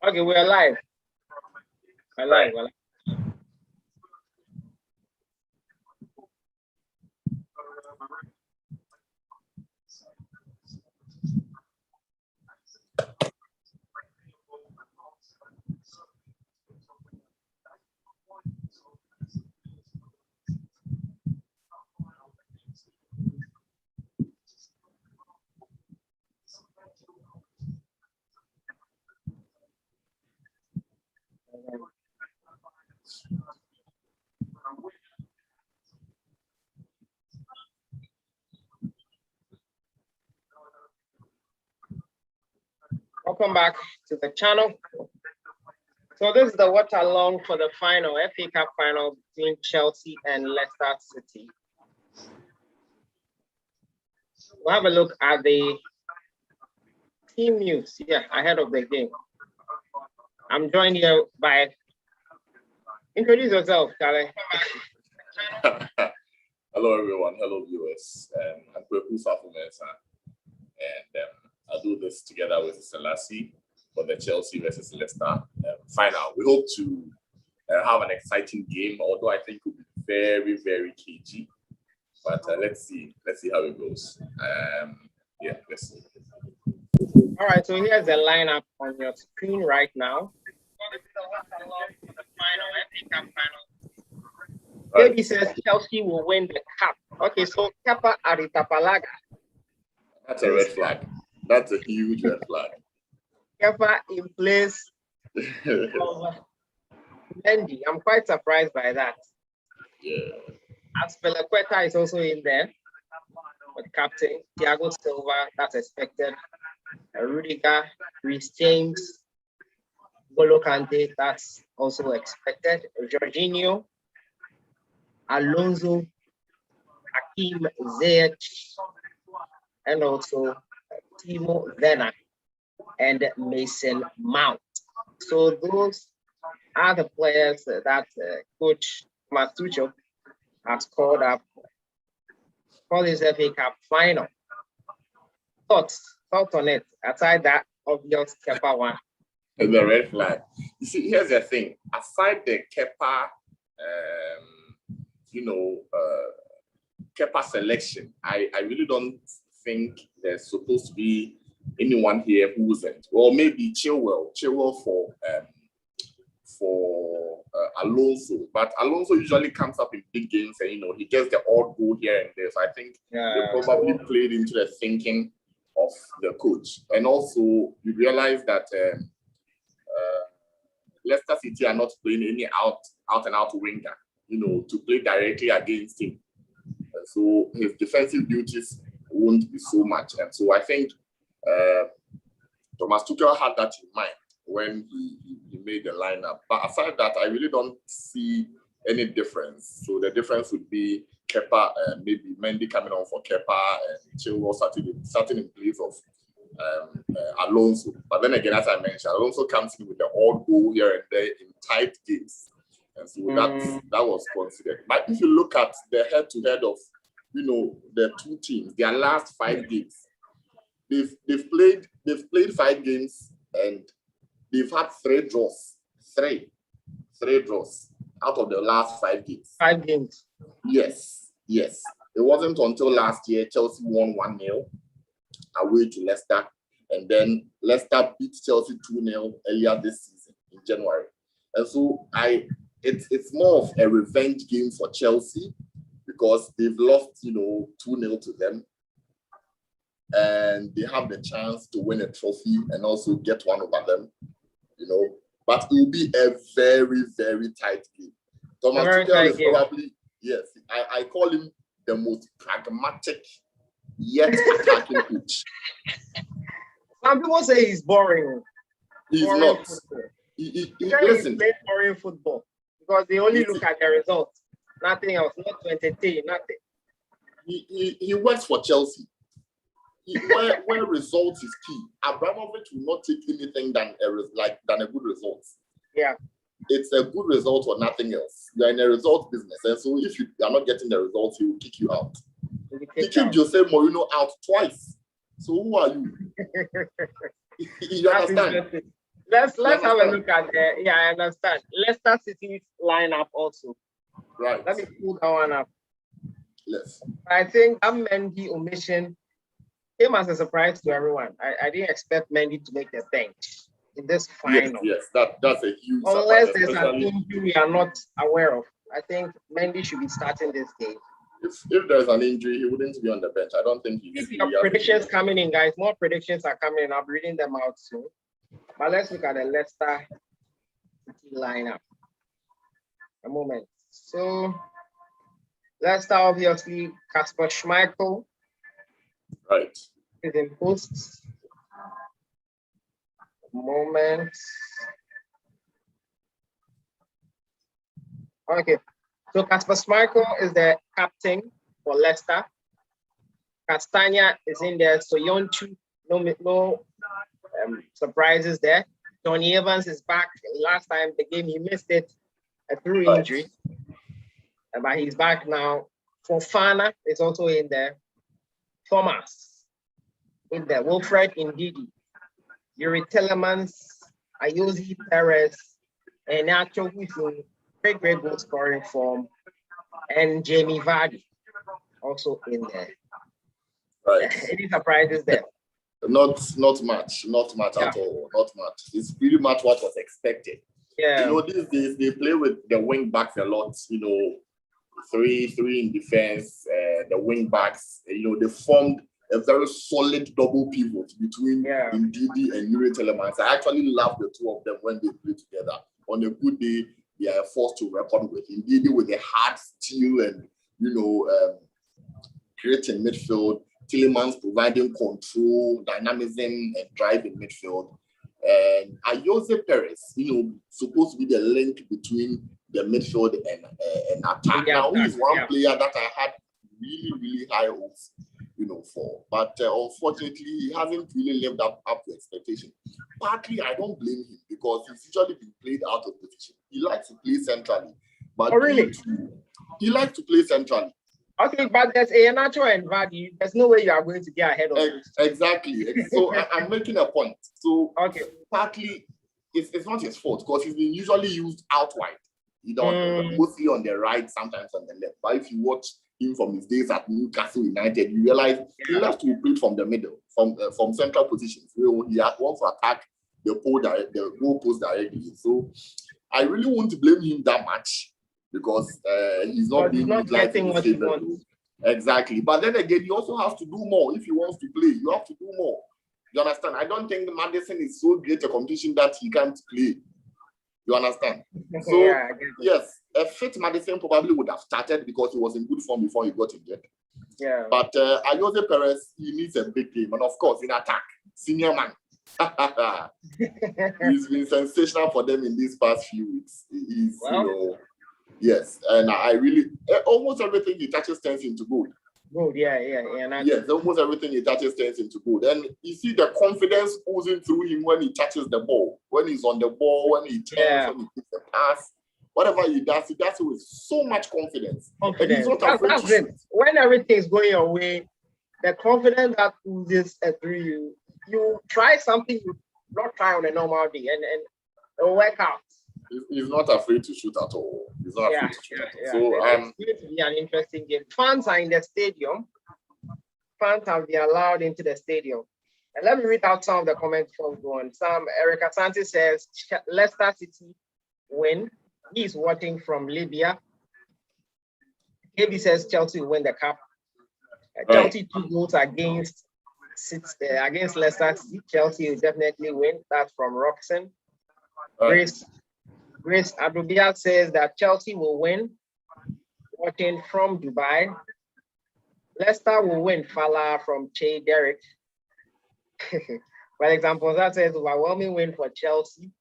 Okay, we're live. We're live. We're live. Welcome back to the channel. So this is the watch along for the final, FA Cup final between Chelsea and Leicester City. We'll have a look at the team news, ahead of the game. I'm joined here by, introduce yourself, Kale. Hello everyone, hello viewers. I'm Kweku Safumesa, and I'll do this together with sellssi for the Chelsea versus Leicester final. We hope to have an exciting game, although I think it will be very, very cagey. But let's see how it goes. Let's see. All right, so here's the lineup on your screen right now. Baby says Chelsea will win the cup. Okay, so Kepa Arrizabalaga. That's a red flag. That's a huge red flag. Kepa in place of Mendy. I'm quite surprised by that. Yeah. Aspilicueta is also in there. But captain Thiago Silva, that's expected. Rudiger, Reece James, Golo Kante, that's also expected. Jorginho, Alonso, Hakim Ziyech, and also Timo Werner and Mason Mount. So those are the players that Coach Thomas Tuchel has called up for this FA Cup final. Thoughts on it, aside that obvious Kepa one. The red flag. You see, here's the thing. Aside the Kepa, Kepa selection, I really don't think there's supposed to be anyone here who isn't. Or maybe Chilwell for Alonso. But Alonso usually comes up in big games and, he gets the odd goal here and there. So I think they probably played into the thinking of the coach. And also, you realize that Leicester City are not playing any out and out winger, to play directly against him. So his defensive duties won't be so much. And so I think Thomas Tuchel had that in mind when he made the lineup. But aside that, I really don't see any difference. So the difference would be Kepa, maybe Mendy coming on for Kepa and Chilwell starting in place of Alonso. But then again, as I mentioned, Alonso comes in with the odd goal here and there in tight games. And so that was considered. But if you look at the head-to-head of, the two teams, their last 5 games, they've played 5 games and they've had 3 draws. 3 draws out of the last 5 games. 5 games. Yes. It wasn't until last year Chelsea won 1-0 away to Leicester, and then Leicester beat Chelsea 2-0 earlier this season in January. And so it's more of a revenge game for Chelsea because they've lost, 2-0 to them, and they have the chance to win a trophy and also get one over them, But it will be a very, very tight game. Thomas Tuchel is probably, yes, I call him the most pragmatic yet attacking coach. Some people say he's boring. He's boring not. Football. Listen. He plays boring football because they only look at the results, nothing else, not to entertain, nothing. He works for Chelsea. Where results is key. Abramovich will not take anything than a good result. Yeah. It's a good result or nothing else. You're in a result business. And so if you are not getting the results, he will kick you out. He kicked Jose Mourinho out twice. So who are you? You understand? let's have a look at the. Yeah, I understand. Leicester City's lineup also. Right. Let me pull that one up. Yes. I think that Mendy omission came as a surprise to everyone. I didn't expect Mendy to make the bench in this final. Yes, that's a huge Unless surprise, there's an injury we are not aware of. I think Mendy should be starting this game. If there's an injury, he wouldn't be on the bench. I don't think he's. If your predictions coming in, guys, more predictions are coming in. I'll be reading them out soon. But let's look at the Leicester City lineup. A moment. So Leicester, obviously, Kasper Schmeichel. Right. Is in posts. A moment. Okay. So Kasper Schmeichel is the captain for Leicester. Castagna is in there. So Yonchu, no surprises there. Tony Evans is back. Last time the game he missed it through injury, but he's back now. Fofana is also in there. Thomas in there. Wilfred Ndidi, Yuri Telemans, Ayozi Perez, and Nacho, who's in great goal scoring form, and Jamie Vardy also in there. Right. Any surprises there? Not much at all. Not much. It's pretty much what was expected. Yeah. You know, these days they play with the wing backs a lot. You know, three in defense. The wing backs. You know, they formed a very solid double pivot between Ndidi and Yuri Telemans. I actually love the two of them when they play together. On a good day, they are forced to reckon with. Ndidi with a hard steel and creating midfield. Tillemans providing control, dynamism, and drive in midfield. And Ayoze Perez, supposed to be the link between the midfield and attack. Now, he is one player that I had really, really high hopes, for. But unfortunately, he hasn't really lived up to expectation. Partly, I don't blame him because he's usually been played out of position. He likes to play centrally. But he likes to play centrally. Okay, but there's Iheanacho and Vardy. There's no way you are going to get ahead of him. Exactly. So I'm making a point. So partly, it's not his fault because he's been usually used out wide. Mostly on the right, sometimes on the left. But if you watch him from his days at Newcastle United, you realize he loves to play from the middle, from central positions. He wants to attack the goal post directly. So I really won't blame him that much. Because he's not being getting what he wants. Exactly. But then again, he also has to do more. If he wants to play, you have to do more. You understand? I don't think Maddison is so great a competition that he can't play. You understand? So, yes, a fit Maddison probably would have started because he was in good form before he got injured. Yeah. But Ayoze Perez, he needs a big game. And of course, in attack, senior man. He's been sensational for them in these past few weeks. He's, yes, and I really almost everything he touches turns into gold. Gold, yeah. Yes, almost everything he touches turns into gold. And you see the confidence oozing through him when he touches the ball, when he's on the ball, when he turns, when he takes the pass, whatever he does it with so much confidence. And he's not afraid to shoot. When everything is going your way, the confidence that oozes through you try something you not try on a normal day, and it'll work out. He's not afraid to shoot at all. He's not afraid to shoot at all. So it's going to be an interesting game. Fans are in the stadium. Fans have been allowed into the stadium. And let me read out some of the comments before we go on. Erica Santi says Leicester City win. He's watching from Libya. KB says Chelsea will win the cup. Chelsea 2 goals against Leicester City. Chelsea will definitely win. That's from Roxanne. Grace Adubia says that Chelsea will win, watching from Dubai. Leicester will win, Fala from Che Derek. For example, that says overwhelming win for Chelsea.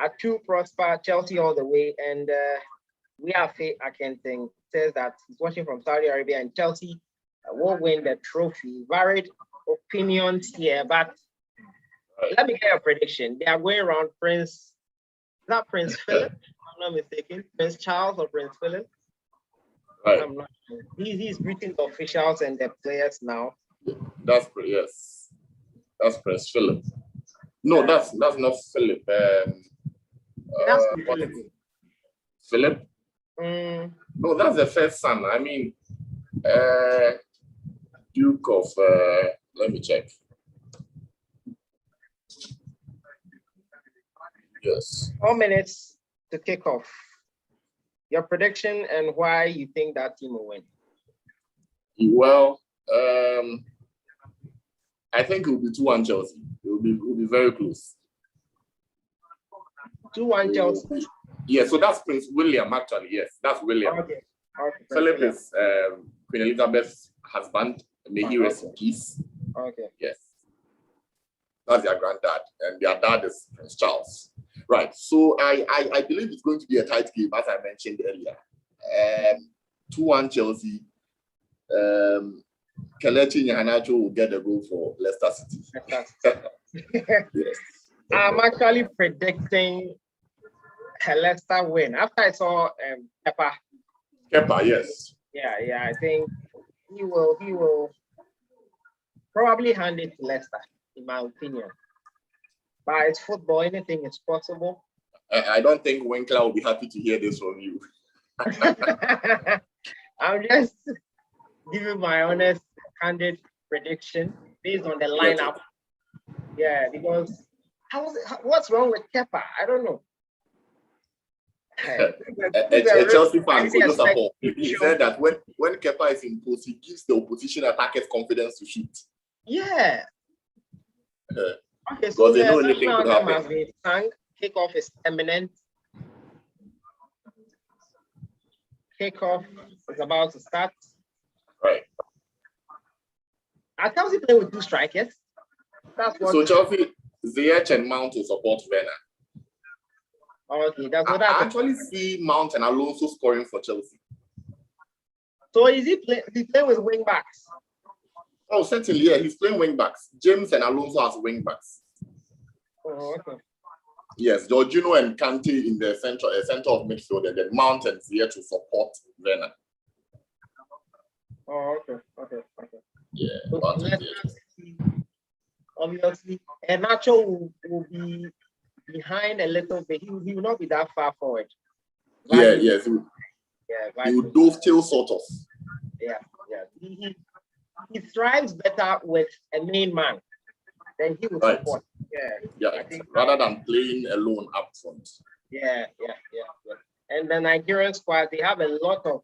Atu Prosper, Chelsea all the way. And we have Faye Akenting says that he's watching from Saudi Arabia and Chelsea will win the trophy. Varied opinions here, but let me get a prediction. They are going around not Prince Philip, if I'm not mistaken. Prince Charles or Prince Philip. Right. I'm not sure. He's greeting the officials and the players now. That's Prince Philip. No, that's not Philip. That's What Philip. is it? Philip? No, that's the first son. I mean, Duke of. Let me check. Yes. 4 minutes to kick off. Your prediction and why you think that team will win. Well, I think it will be 2-1 Chelsea. It will be very close. 2-1 Chelsea. Yeah, so that's Prince William, actually. Yes, that's William. Okay. Philip is Queen Elizabeth's husband. May he rest in peace. Okay. Yes. That's their granddad. And their dad is Prince Charles. Right. So I believe it's going to be a tight game, as I mentioned earlier. 2-1 Chelsea. Kelechi Iheanacho will get the goal for Leicester City. Yes. I'm actually predicting a Leicester win. After I saw Kepa. Kepa, yes. Yeah, I think he will probably hand it to Leicester, in my opinion. But it's football, anything is possible. I don't think Winkler will be happy to hear this from you. I'm just giving my honest, candid prediction based on the lineup. Yeah, because what's wrong with Kepa? I don't know. A Chelsea fan could just support. He said that when Kepa is in post, he gives the opposition attackers confidence to shoot. Yeah. Okay, so they know anything could happen. Kickoff is imminent. Kickoff is about to start. Right. Are Chelsea playing with 2 strikers? That's what. So Chelsea, Ziyech and Mount will support Werner. Okay, that's what I actually see Mount and Alonso scoring for Chelsea. So is he playing with wing backs? Oh, certainly, yeah. He's playing wing backs. James and Alonso as wing backs. Oh, okay. Yes, Jorginho and Kante in the center of midfield, and then Mount and Ziyech to support Werner. Oh, okay. Yeah. So obviously, Nacho will be behind a little bit. He will not be that far forward. Yes. He would dovetail sort of. Yeah. He thrives better with a main man. Then he will support. Yeah. Rather than playing alone up front. Yeah. And the Nigerian squad, they have a lot of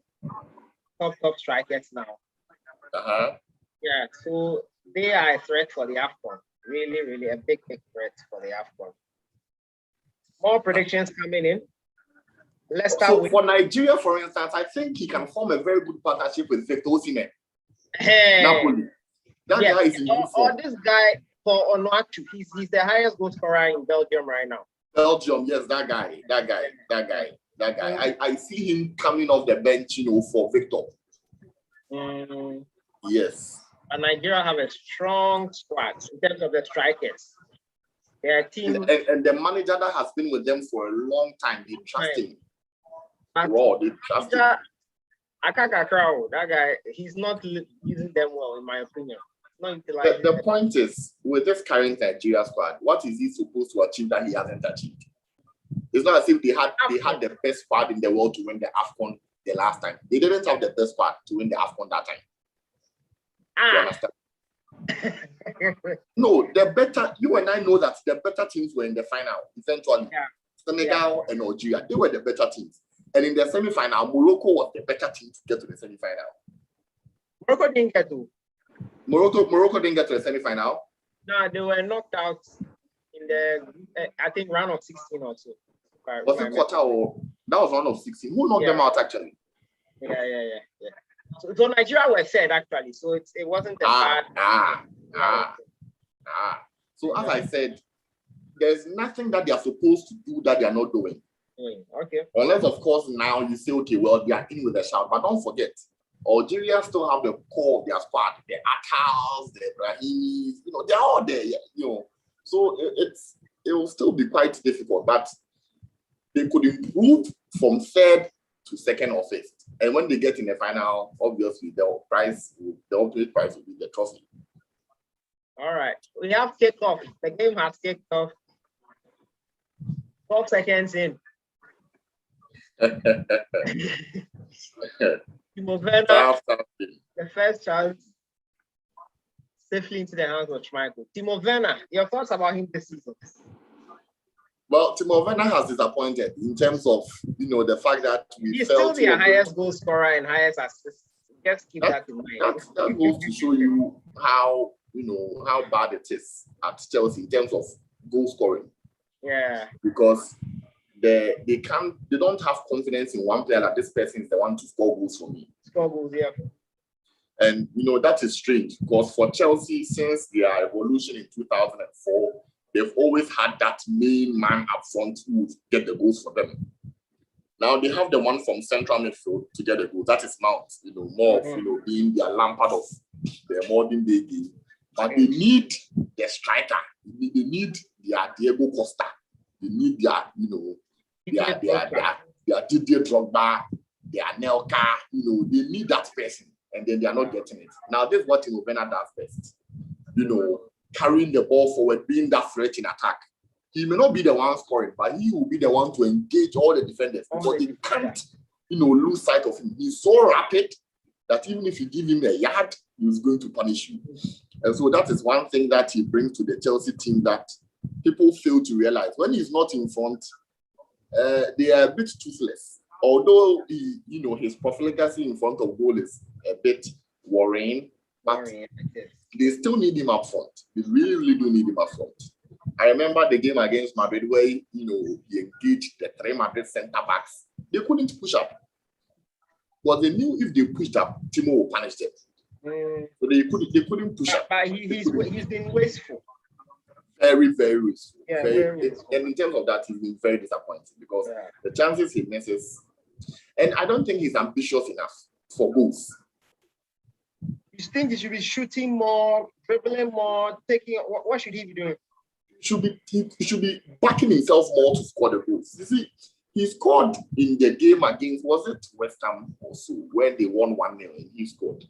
top strikers now. Yeah, so they are a threat for the AFCON. Really a big threat for the AFCON. More predictions coming in. Leicester. So for Nigeria, for instance, I think he can form a very good partnership with Victor Osimhen. Napoli. That guy is in or this guy for Onuachu. He's the highest goal scorer in Belgium right now. Belgium, yes, that guy. I see him coming off the bench, for Victor. Yes. And Nigeria have a strong squad in terms of the strikers. Their team and the manager that has been with them for a long time, they trust him. They trust him. Akaka, that guy, he's not using them well, in my opinion. The point is, with this current Nigeria squad, what is he supposed to achieve that he hasn't achieved? It's not as if they had the best squad in the world to win the AFCON the last time. They didn't have the best squad to win the AFCON that time. You understand? No, you and I know that the better teams were in the final, eventually. Yeah. Senegal and Algeria, they were the better teams. And in the semi-final, Morocco was the better team to get to the semi-final. Morocco didn't get to. Morocco didn't get to the semi-final. No, they were knocked out in the, I think, round of 16 or so. Was it quarter or that was round of 16? Who knocked them out actually? Yeah. So Nigeria were said actually, so it wasn't a bad. So as I said, there's nothing that they are supposed to do that they are not doing. Okay. Unless of course now you say, okay, well they are in with a shout, but don't forget, Algeria still have the core of their squad, the Atals, the Brahimis, they're all there, So it will still be quite difficult, but they could improve from third to second or fifth. And when they get in the final, obviously the ultimate prize will be the trophy. All right. We have kickoff. The game has kicked off. 12 seconds in. Timo Werner, the first chance, safely into the hands of Schmeichel. Timo Werner, your thoughts about him this season? Well, Timo Werner has disappointed in terms of the fact that he's still the highest goal scorer and highest assist. Just keep that in mind. That goes to show you how how bad it is at Chelsea in terms of goal scoring. Yeah. Because they don't have confidence in one player that this person is the one to score goals for me. Score goals, yeah. And that is strange because for Chelsea, since their evolution in 2004, they've always had that main man up front who would get the goals for them. Now they have the one from central midfield to get the goals. That is Mount, more of being their Lampard of the modern day game. But they need the striker. They need their Diego Costa. They need their Didier Drogba, their Nelka. They need that person, and then they are not getting it. Now this is what Timo Werner does best. Carrying the ball forward, being that threat in attack. He may not be the one scoring, but he will be the one to engage all the defenders because they can't, lose sight of him. He's so rapid that even if you give him a yard, he's going to punish you. And so that is one thing that he brings to the Chelsea team that people fail to realize. When he's not in front, they are a bit toothless. Although his profligacy in front of goal is a bit worrying, but they still need him up front. They really, really do need him up front. I remember the game against Madrid where he engaged the three Madrid centre backs. They couldn't push up. But they knew if they pushed up, Timo would punish them. So they couldn't push up. But he's been wasteful. Very, very wasteful. Yeah, very wasteful. And in terms of that, he's been very disappointing because the chances he misses, and I don't think he's ambitious enough for goals. You think he should be shooting more, dribbling more, taking? What should he be doing? He should be backing himself more to score the goals. You see, he scored in the game against, was it West Ham also, when they won 1-0 and he scored.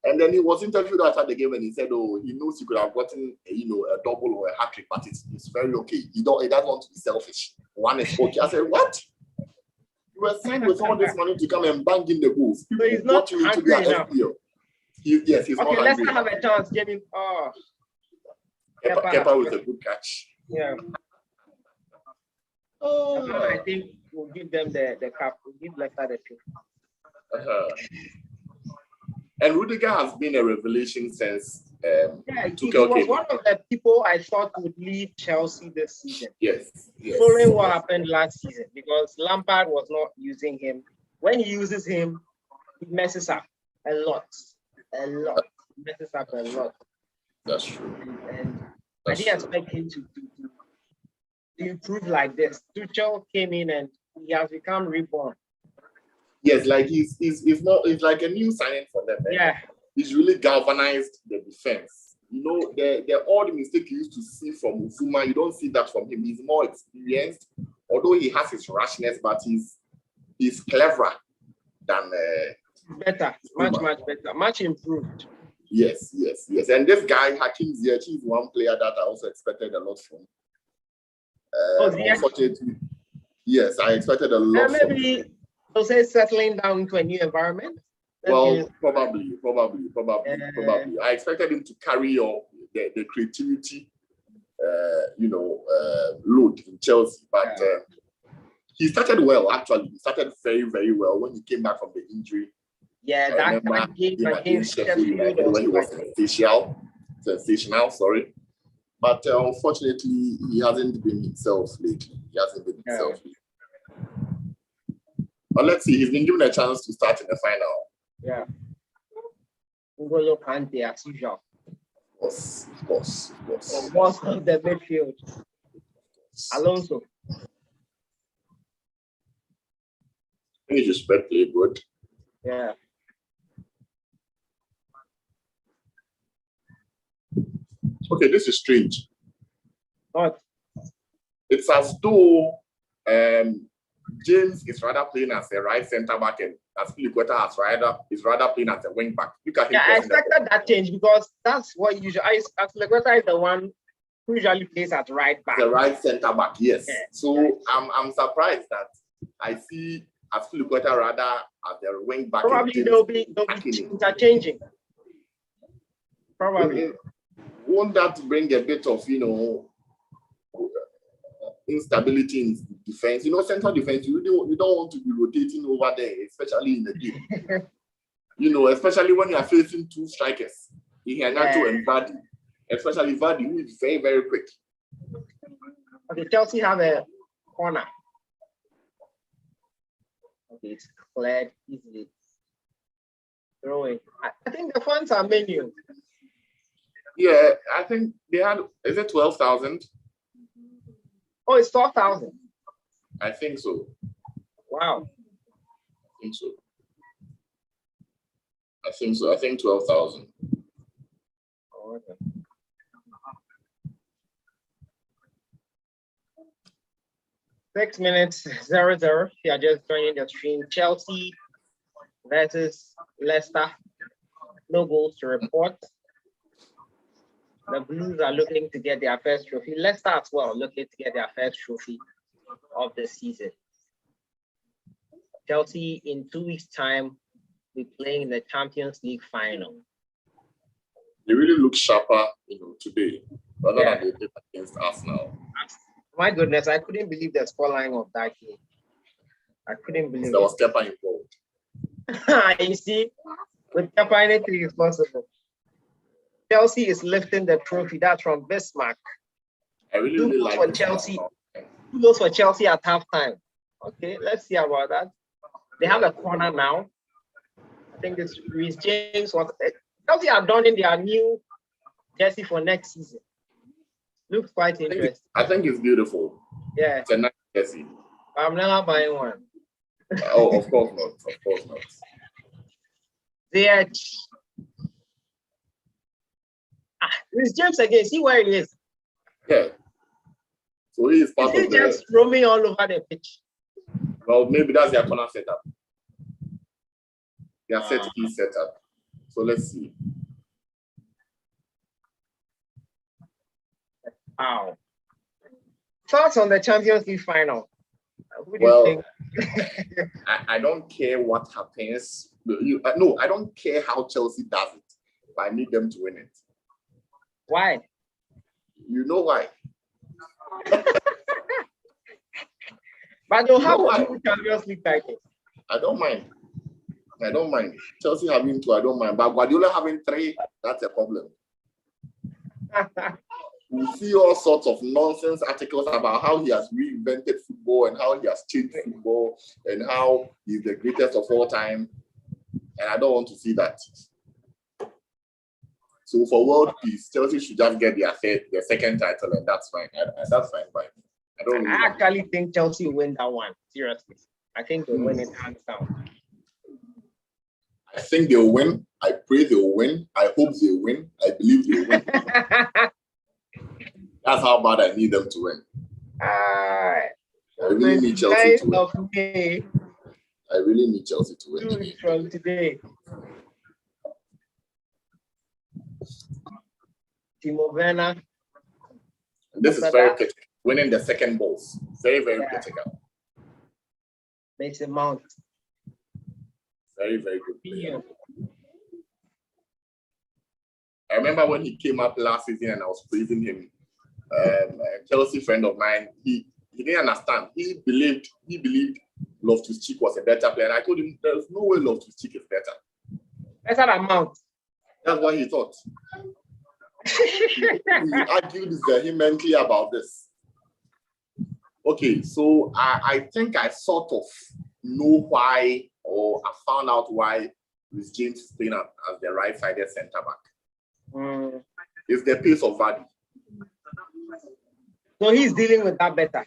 And then he was interviewed after the game and he said, he knows he could have gotten a double or a hat-trick, but it's very okay. He doesn't want to be selfish. One is okay. I said, what? You were signed with all this money to come and bang in the goals. So he's not hungry enough. He's not okay, let's have a chance. Give him. Kepa with a good catch. Yeah. I think we'll give them the cup. We'll give Leicester the trophy. And Rudiger has been a revelation since. He was one of the people I thought would lead Chelsea this season. Yes. Following what happened last season, because Lampard was not using him. When he uses him, he messes up a lot. He messes up a lot. That's true. And I didn't expect him to improve like this. Tuchel came in and he has become reborn. Yes, like he's like a new signing for them. Yeah. He's really galvanized the defense. The odd mistake you used to see from Uzuma, you don't see that from him. He's more experienced, although he has his rashness, but he's cleverer than better, much better, much improved. Yes. And this guy, Hakim Ziyech, is one player that I also expected a lot from. Unfortunately, yes, I expected a lot from him. Maybe Jose settling down into a new environment. Well, probably. I expected him to carry the creativity, load in Chelsea, but he started well. Actually, he started very, very well when he came back from the injury. Yeah, that game against Sheffield when he was sensational. Sorry, but unfortunately, he hasn't been himself lately. But let's see. He's been given a chance to start in the final. Yeah. N'Golo Kante as usual. Of course. The boss of the midfield. Alonso. He just played good. Yeah. Okay, this is strange. What? It's as though James is rather playing as a right centre back and Aspilicueta is rather playing as a wing back. Look at him. Yeah, I expected that change because that's what usually Aspilicueta is the one who usually plays at right back. The right centre back, yes. Yeah. So I'm surprised that I see Aspilicueta rather at the wing back. Probably they'll be interchanging. Probably. Won't that bring a bit of instability in defense? Central defense, you don't want to be rotating over there, especially in the game. Especially when you are facing two strikers, Iheanacho and Vardy. Especially Vardy, who is very, very quick. Okay, Chelsea have a corner. Okay, it's cleared easily. Throwing. I think the funds are menu. Yeah, I think they had, is it 12,000? Oh, it's 12,000. I think so. Wow. I think so. I think 12,000. Oh, okay. Six minutes, 0-0. If you are just joining the stream, Chelsea versus Leicester. No goals to report. The Blues are looking to get their first trophy. Leicester as well looking to get their first trophy of the season. Chelsea in 2 weeks' time will be playing in the Champions League final. They really look sharper, today, rather than they did against Arsenal. My goodness, I couldn't believe the scoreline of that game. I couldn't believe there was Kepa involved. You see, with Kepa, anything is possible. Chelsea is lifting the trophy. That's from Bismarck. I really like for Chelsea. 2 goals for Chelsea at halftime. Okay, let's see about that. They have a corner now. I think it's Reece James. Chelsea are donning their new jersey for next season. Looks quite interesting. I think it's beautiful. Yeah. It's a nice jersey. I'm never buying one. Oh, of course not. Of course not. Reece James again. See where he is. Yeah. So he is part of just roaming all over the pitch. Well, maybe that's their corner setup. Their set piece setup. So let's see. Wow. Thoughts on the Champions League final? Who do Well, you think? I don't care what happens. No, I don't care how Chelsea does it, but I need them to win it. Why? You know why? But they'll have 2 Champions League titles. I don't mind. Chelsea having 2, I don't mind. But Guardiola having 3, that's a problem. We see all sorts of nonsense articles about how he has reinvented football and how he has changed football and how he's the greatest of all time. And I don't want to see that. So for world peace, Chelsea should just get their second title, and that's fine. That's fine by me. I actually think Chelsea will win that one. Seriously. I think they'll win it hands down. I think they'll win. I pray they'll win. I hope they win. I believe they'll win. That's how bad I need them to win. I really need Chelsea to win. I really need Chelsea to win. 2 weeks from today. Timo Werner. This is very critical. Winning the second balls. Very, very critical. Mason Mount. Very, very good player. I remember when he came up last season and I was praising him. A Chelsea friend of mine, he didn't understand. He believed Loftus-Cheek was a better player. And I told him there's no way Loftus-Cheek is better. Better than Mount. That's what he thought. He argued vehemently about this. Okay, so I think I sort of know why, or I found out why Reece James is playing as the right-sided centre-back. It's the pace of Vardy. So he's dealing with that better.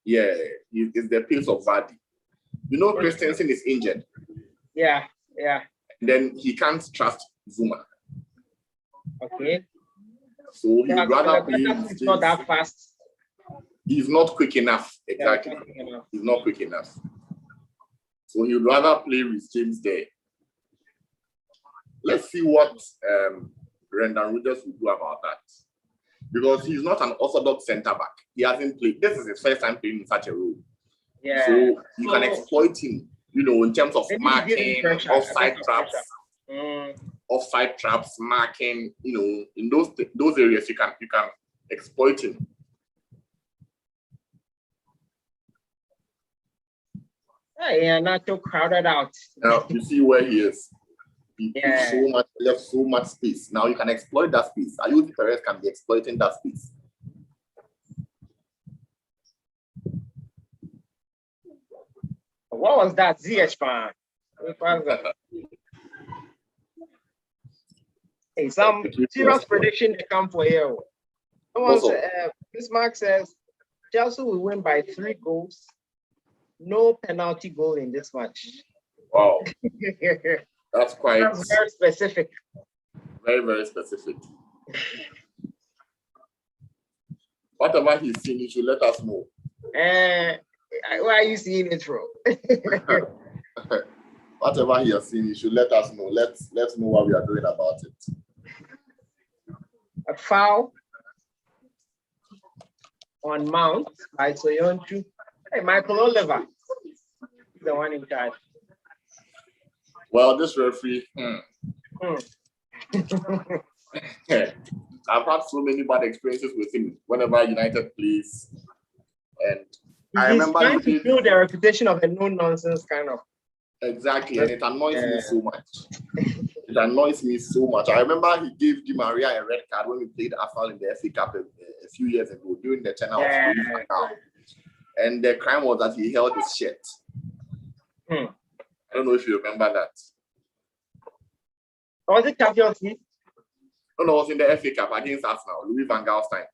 Yeah, it's the pace of Vardy. Christensen is injured. Yeah. And then he can't trust Zuma. Okay. So he'd rather play. He's not that fast. He's not quick enough. Exactly. He's not quick enough. So he'd rather play with James there. Let's see what Brendan Rodgers will do about that. Because he's not an orthodox centre back. He hasn't played. This is his first time playing in such a role. Yeah. So you can exploit him, in terms of marking, offside traps, marking, in those areas you can exploit him. Yeah, not too crowded out. Now you see where he is. He left so much space. Now you can exploit that space. Ayuso Perez can be exploiting that space. What was that? ZH fan. Hey, some serious prediction to come for you. Bismarck says Chelsea will win by 3 goals. No penalty goal in this match. Wow. That's very specific. Very, very specific. Whatever he's seen, he should let us know. Why are you seeing it from? Whatever he has seen, he should let us know. Let's know what we are doing about it. A foul on Mount by Soyonchu. Hey, Michael Oliver, the one in charge. Well, this referee, I've had so many bad experiences with him whenever United plays. And I remember trying to build the reputation of a no-nonsense kind of. Exactly, and it annoys me so much. It annoys me so much. I remember he gave Di Maria a red card when we played Arsenal in the FA Cup a few years ago during the tenure of and the crime was that he held his shirt. I don't know if you remember that. Was it Champions League? No, it was in the FA Cup against Arsenal, Louis van Gaal's time.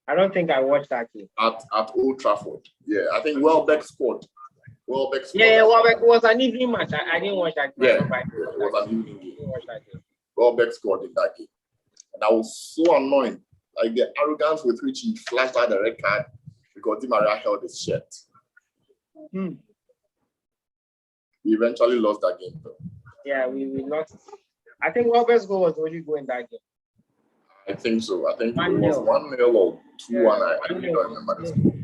I don't think I watched that game. At Old Trafford. Yeah, I think Welbeck scored. Yeah, Welbeck was an evening match. I didn't watch that game. Yeah, it was an evening game. Welbeck scored in that game. And I was so annoyed. Like the arrogance with which he flashed out the red card because Di Maria held his shirt. We eventually lost that game though. Yeah, we lost. I think Welbeck's goal was only goal in that game. I think so. I think it was 1-0 or 2-1. I really don't remember this goal.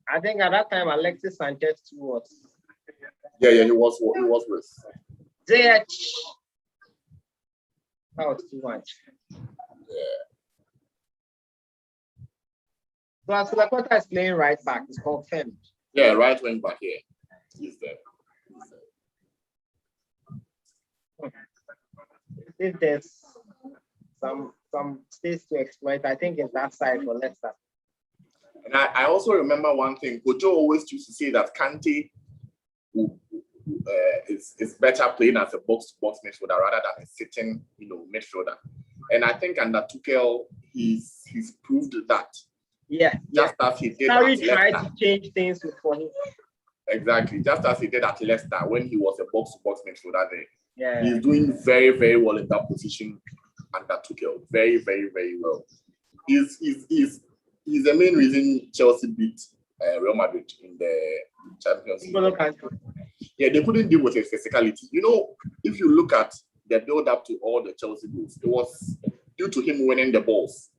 I think at that time Alexis Sanchez too was. Yeah, he was with. ZH. That was too much. Yeah. So Aspilicueta is playing right back. It's confirmed. Yeah, right wing back here. He's there. If there's some space to exploit, I think it's that side for Leicester. And I also remember one thing. Kojo always used to say that Kante is better playing as a box-to-box midfielder rather than a sitting, midfielder. And I think under Tuchel, he's proved that. Yeah. Just as he did Harry at Leicester. tried to change things for him. Exactly. Just as he did at Leicester when he was a box-to-box midfielder there. Yeah. He's doing very, very well in that position under Tuchel. Very, very, very well. He's the main reason Chelsea beat Real Madrid in the Champions League. Yeah, they couldn't deal with his physicality. If you look at the build-up to all the Chelsea goals, it was due to him winning the balls.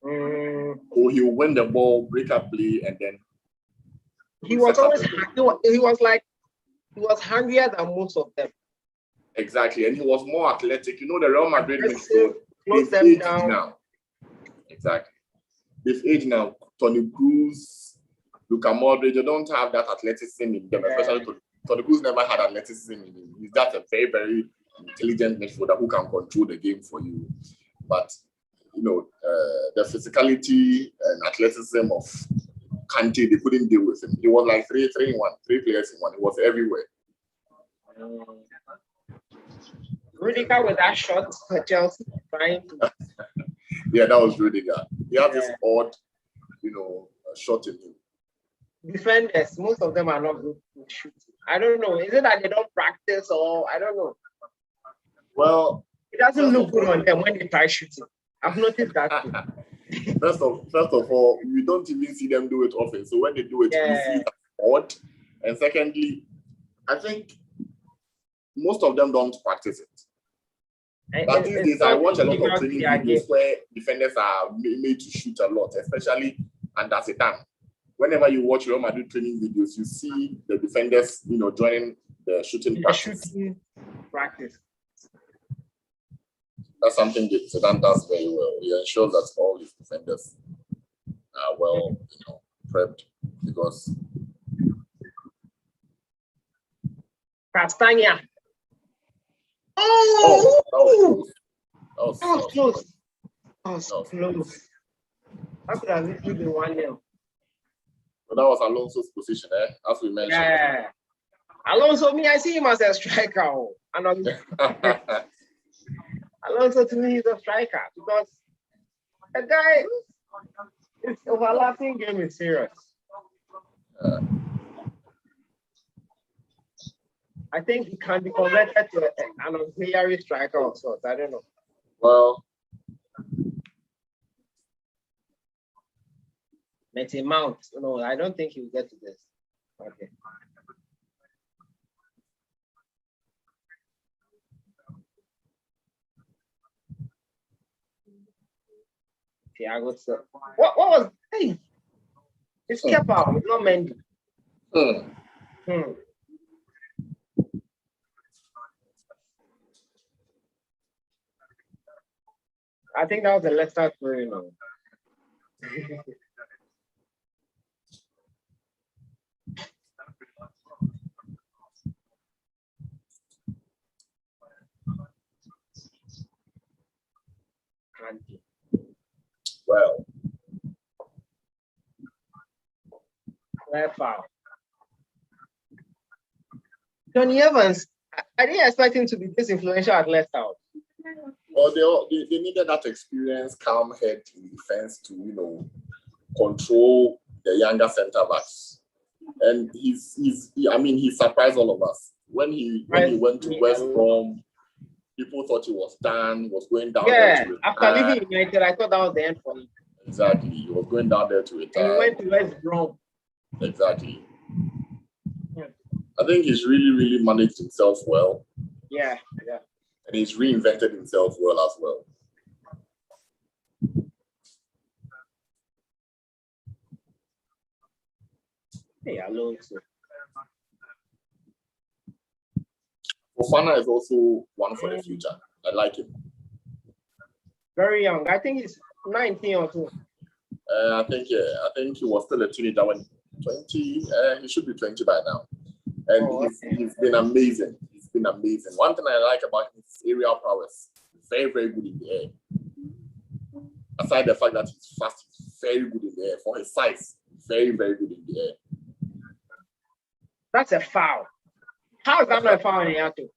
So he will win the ball, break up play, and then he was always he was hungrier than most of them. Exactly, and he was more athletic. The Real Madrid midfield, close them down now. Exactly, they've aged now. Toni Kroos, Luka Modric, they don't have that athleticism in them. Especially Toni Kroos never had athleticism in him. He's just a very, very intelligent midfielder who can control the game for you. But the physicality and athleticism of Kante, they couldn't deal with him. He was like 3 players in one. He was everywhere. Rudiger with that shot for Chelsea, trying to. Yeah, that was Rudiger. He had this odd, shot in him. Defenders, most of them are not good to shoot. I don't know. Is it that they don't practice or I don't know? Well, it doesn't look good on them when they try shooting. I've noticed that too. First of all, we don't even see them do it often. So when they do it, we see that odd. And secondly, I think most of them don't practice it. But these days, I watch a lot of training videos where defenders are made to shoot a lot, especially under Zidane. Whenever you watch Real Madrid training videos, you see the defenders, joining the shooting practice. That's something that Zidane does very well. He ensures that all his defenders are well, prepped, because Castagna. Oh, that was close. That was close. How could have it been 1-0? But that was Alonso's position, as we mentioned. Yeah. Alonso, I see him as a striker. Alonso, to me, is a striker because the guy, his overlapping game is serious. I think he can be converted to an auxiliary striker of sorts. I don't know. Well, Mason Mount. No, I don't think he'll get to this. Okay. Thiago. What was? Hey, it's Kepa. It's not Mendy. I think that was a Leicester story, Well, foul. Johnny Evans, I didn't expect him to be this influential at Leicester. Well, they needed that experience, calm head in defense to, control the younger centre backs. And he surprised all of us. When he went to West Brom, people thought he was done, was going down there to retire. After leaving United, I thought that was the end for him. Exactly. He was going down there to retire. And he went to West Brom. Exactly. I think he's really, really managed himself well. Yeah. And he's reinvented himself well as well. Hey, Alonso. Fofana is also one for the future. I like him. Very young. I think he's 19 or so. I think he was still a teenager when 20. He should be 20 by now. And he's been amazing. He's been amazing. One thing I like about him is aerial prowess. Very, very good in the air. Aside the fact that he's fast, he's very good in the air. For his size, very, very good in the air. That's a foul. How is that not a foul in Yato?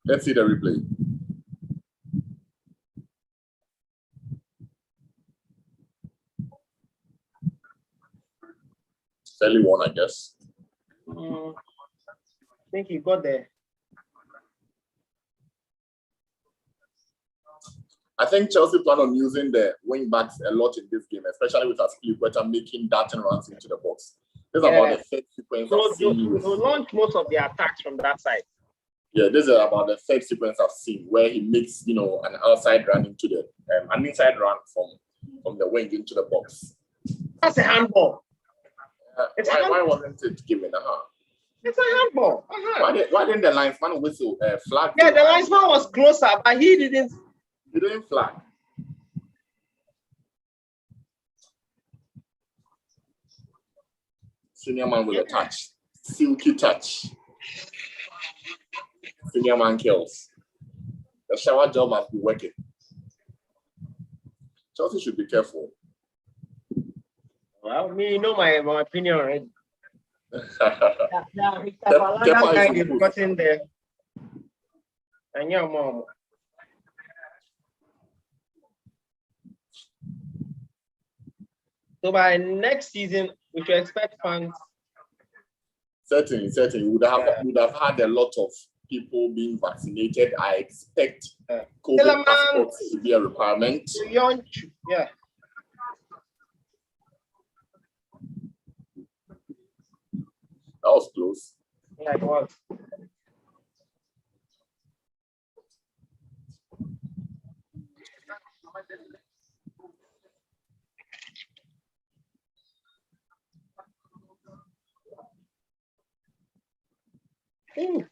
Let's see the replay. Fairly one, I guess. I think he got there. I think Chelsea plan on using the wing backs a lot in this game, especially with Aspilicueta making darting runs into the box. This is about the third sequence. They'll launch most of the attacks from that side. Yeah, this is about the third sequence I've seen where he makes, an outside run into the, an inside run from the wing into the box. That's a handball. Why wasn't it given? It's a handball. Why didn't the linesman whistle flag? Yeah, the linesman was closer, but he didn't. He didn't flag. Senior man with a touch. Silky touch. Senior man kills. The shower job must be working. Chelsea should be careful. Well, my opinion already. Got in there. And your mom. So by next season, we should expect fans. Certainly. We would have had a lot of people being vaccinated. I expect COVID passports to be a requirement. Yeah. That was close. Yeah, it was. Ooh.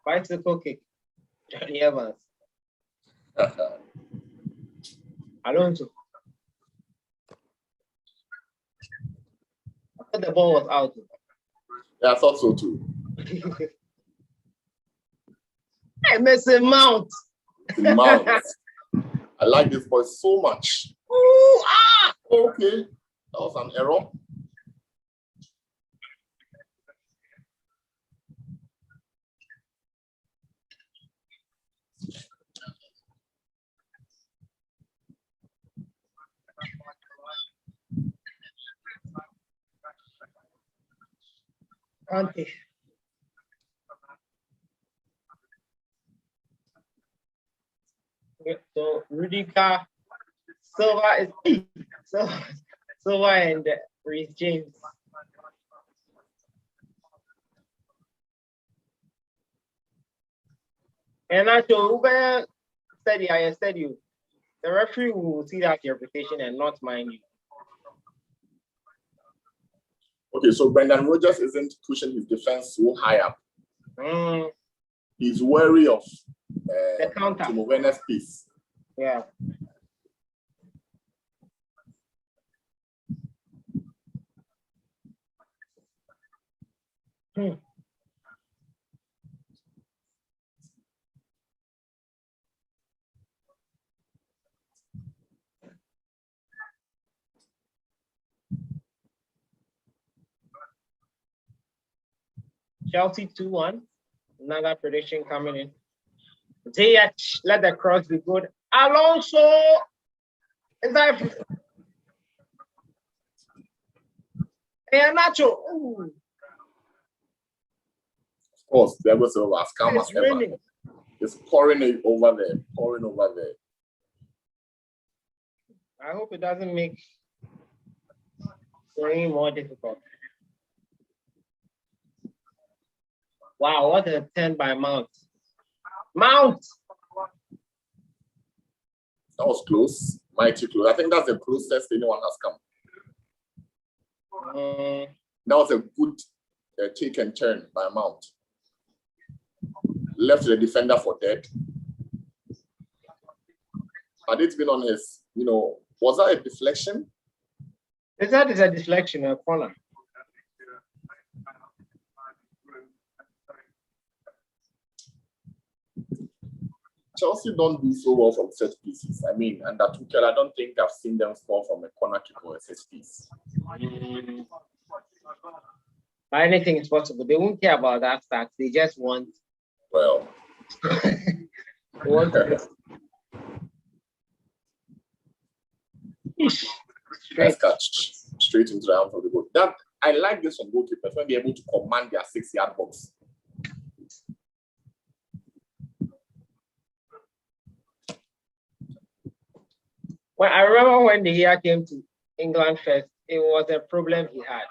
Bicycle kick. Johnny Evans. Alonso. I thought the ball was out. Yeah, I thought so too. Hey, Mason Mount. Mount. I like this boy so much. Ooh, Okay, that was an error. Ante. So Rudiger, Silva is Silva and Reece James. And Nacho, Uber steady, I said you. The referee will see that your reputation and not mind you. Okay, so Brendan Rodgers isn't pushing his defense so high up. He's wary of the counter. Timo Werner's piece. Yeah. Chelsea 2-1. Another prediction coming in. Ziyech, let the cross be good. Alonso, is that? Hey, Nacho. Ooh. Of course, there was as calm as ever. Raining. It's pouring over there, pouring over there. I hope it doesn't make scoring more difficult. Wow, what a 10 by Mount. Mount! That was close, mighty close. I think that's the closest anyone has come. That was a good take and turn by Mount. Left the defender for dead. Had it been on his, was that a deflection? That is a deflection, a corner. Chelsea don't do so well from set pieces. I mean, and that Tuchel, I don't think I've seen them score from a corner kick or a set piece. Anything is possible. They won't care about that fact. They just want. Well. They want to. Nice catch. Straight into the arms of the goal. That I like this from goalkeepers when they're able to command their 6-yard box. Well, I remember when the year came to England first, it was a problem he had.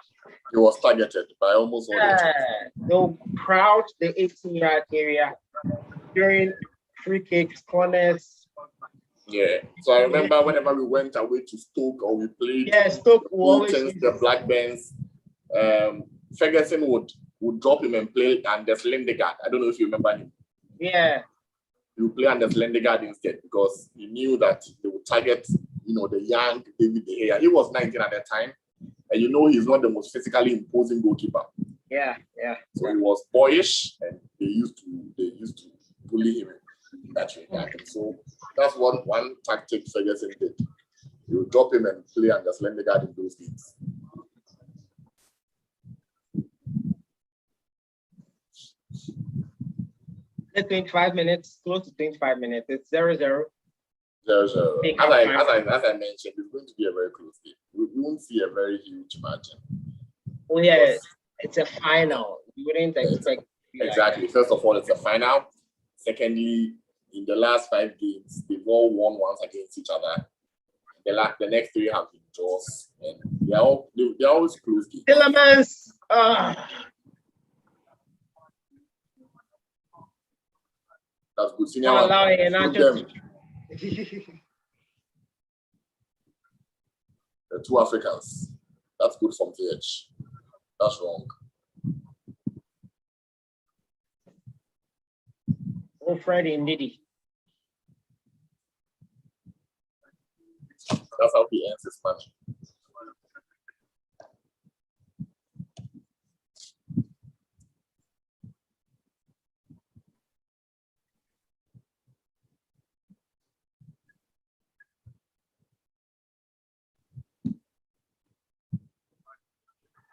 He was targeted by almost all the teams. They'll crowd the 18-yard area during free kicks, corners. Yeah. So I remember whenever we went away to Stoke or we played Stoke the Blackburns, Ferguson would drop him and play under Lindegaard. I don't know if you remember him. Yeah. He would play under Lindegaard instead because he knew that they would target, the young David De Gea. He was 19 at the time, and he's not the most physically imposing goalkeeper. Yeah. So he was boyish, and they used to bully him in that regard. So that's one tactic Ferguson did. He would drop him and play under Lindegaard in those games. The 25 minutes, close to 25 minutes. It's 0-0. 0-0. As I mentioned, it's going to be a very close game. We won't see a very huge margin. Oh yeah, it's a final. You wouldn't expect. Exactly. Like first of all, it's a final. Secondly, in the last 5 games, they've all won once against each other. the next three have been draws, and they're always close games. Tillemans. That's good. Senior Not one. allowing an Them. The two Africans. That's good from VH. That's wrong. Oh, Freddie and Diddy. That's how he earns his money.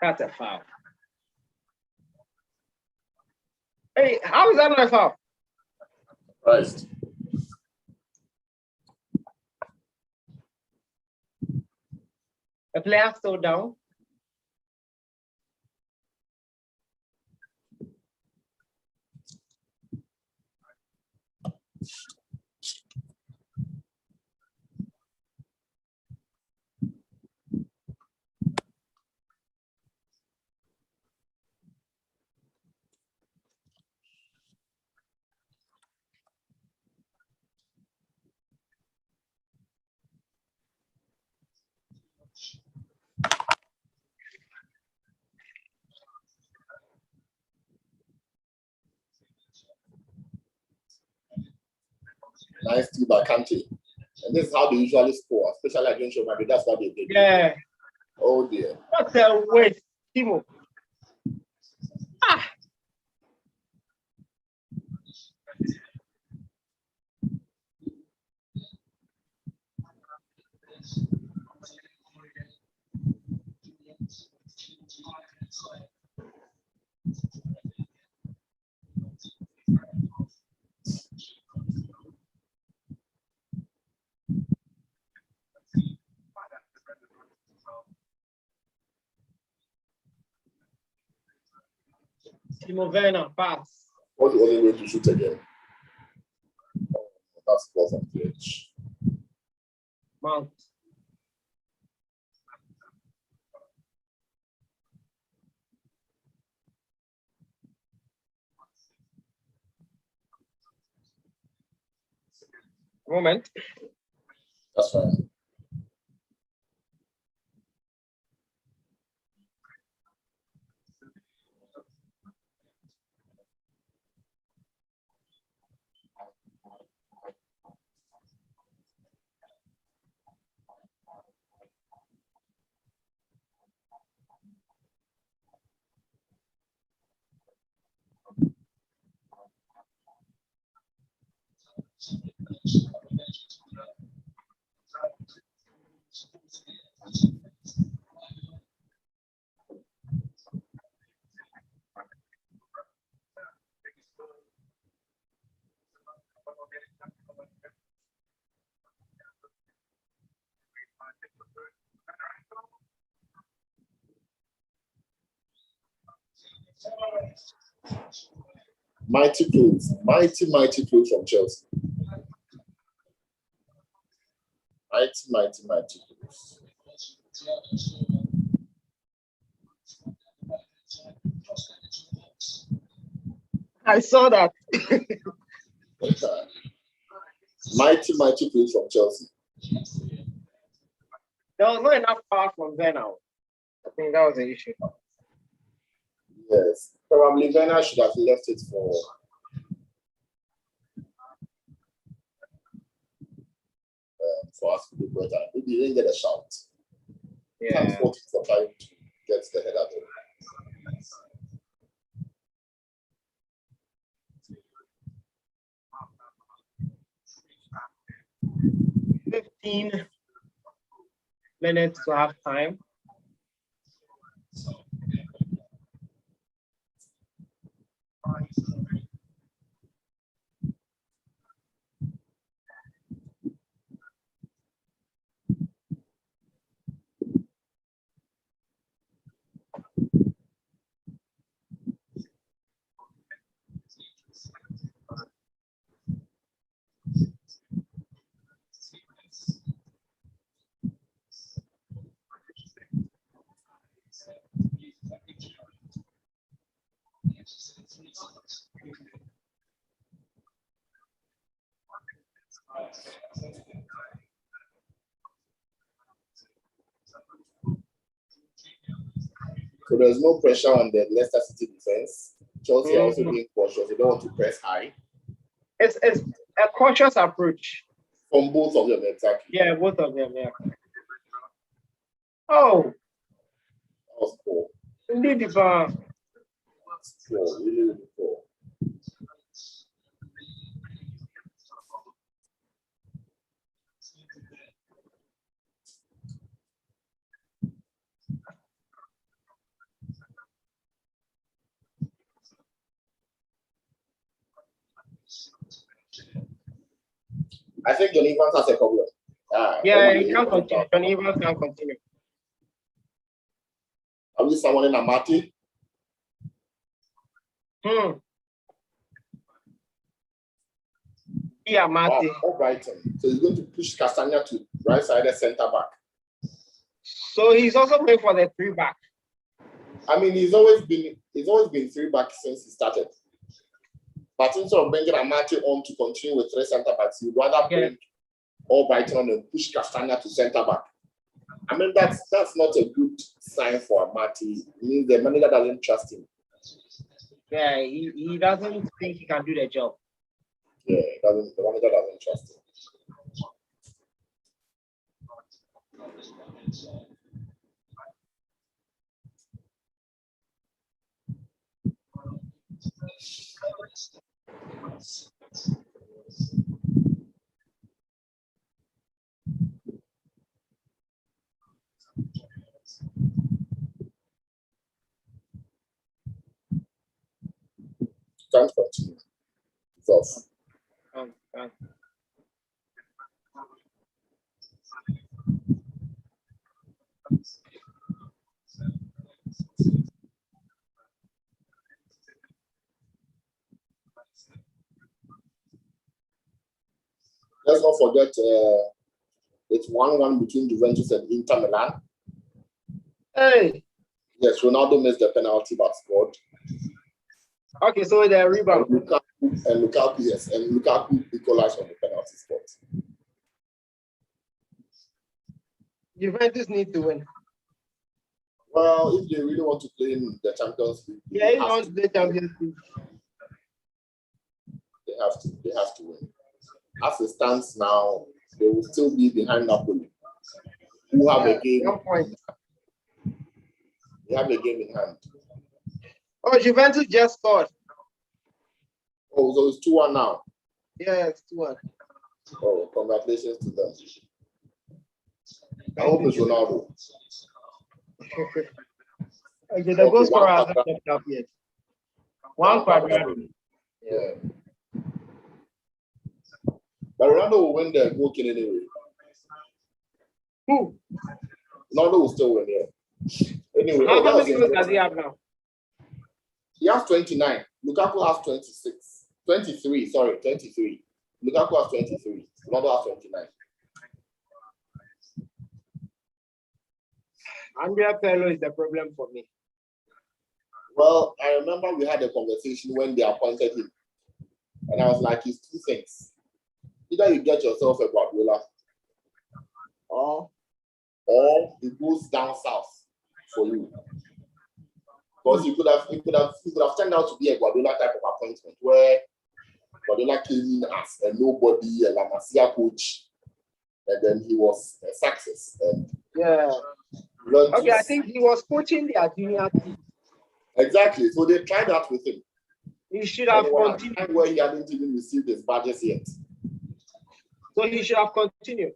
That's a foul. Hey, how is that not a foul? Right. The player still down. Nice to Bakante. And this is how they usually score, especially against Real Madrid. That's what they did. Yeah. Oh dear. What a waste, Timo. Ah. Timo Werner, pass. What was he going to shoot again? Oh, that's ball from the edge. Mount. Moment. That's fine. Mighty close. Mighty close from Chelsea. Mighty close. I saw that. Mighty close from Chelsea. There was not enough power from Werner. I think that was the issue. Yes. Probably Werner should have left it for us to do better. Maybe he didn't get a shout. Yeah. Can't fault him for trying to get the head out of it. $15 minutes to have time. So there's no pressure on the Leicester City defense. Chelsea are also being cautious. They don't want to press high. It's a cautious approach. From both of them, exactly. Yeah, both of them, yeah. Oh. That was poor. Indeed, Poor, really, really poor. I think John Evans has a problem. Yeah, he can't continue. John Evans can't continue. Have you someone in Amati? Yeah, Amati. All Brighton. So he's going to push Castagna to right-sided centre back. So he's also going for the 3-back. I mean, he's always been 3-back since he started. But instead of bringing Amati on to continue with 3 centre backs, he'd rather bring all Brighton on and push Castagna to centre back. I mean, that's not a good sign for Amati. It means the manager doesn't trust him. Yeah, he doesn't think he can do the job. Yeah, the manager doesn't trust him. Can't continue. It's off. Let's not forget it's 1-1 between Juventus and Inter Milan. Hey. Yes, Ronaldo missed the penalty but scored. Okay, so the rebound. And Lukaku equalized on the penalty spot. Juventus need to win. Well, if they really want to play in the Champions League, yeah, if they want to play Champions League, they have to win. As it stands now, they will still be behind Napoli, who have a game. 1 point. They have a game in hand. Oh, Juventus just scored. Oh, so it's 2-1 now. Yeah, it's 2-1. Oh, congratulations to them. I hope it's Ronaldo. Okay, the goal scorer hasn't stepped up yet. One quadrant. Yeah. But Ronaldo will win the goal kill anyway. Who? Ronaldo will still win, yeah. Anyway, how many goals does he have now? He has 29. Lukaku has 26. 23, sorry, 23. Lukaku has 23. Ronaldo has 29. Andrea Pirlo is the problem for me. Well, I remember we had a conversation when they appointed him. And I was like, it's 2 things. Either you get yourself a Guardiola, or it goes down south for you. Because it could have turned out to be a Guardiola type of appointment where Guardiola came in as a nobody, a La Masia coach, and then he was a success. And yeah. Okay, I think he was coaching the junior team. Exactly. So they tried that with him. He should have continued. Where he hadn't even received his badges yet. So he should have continued.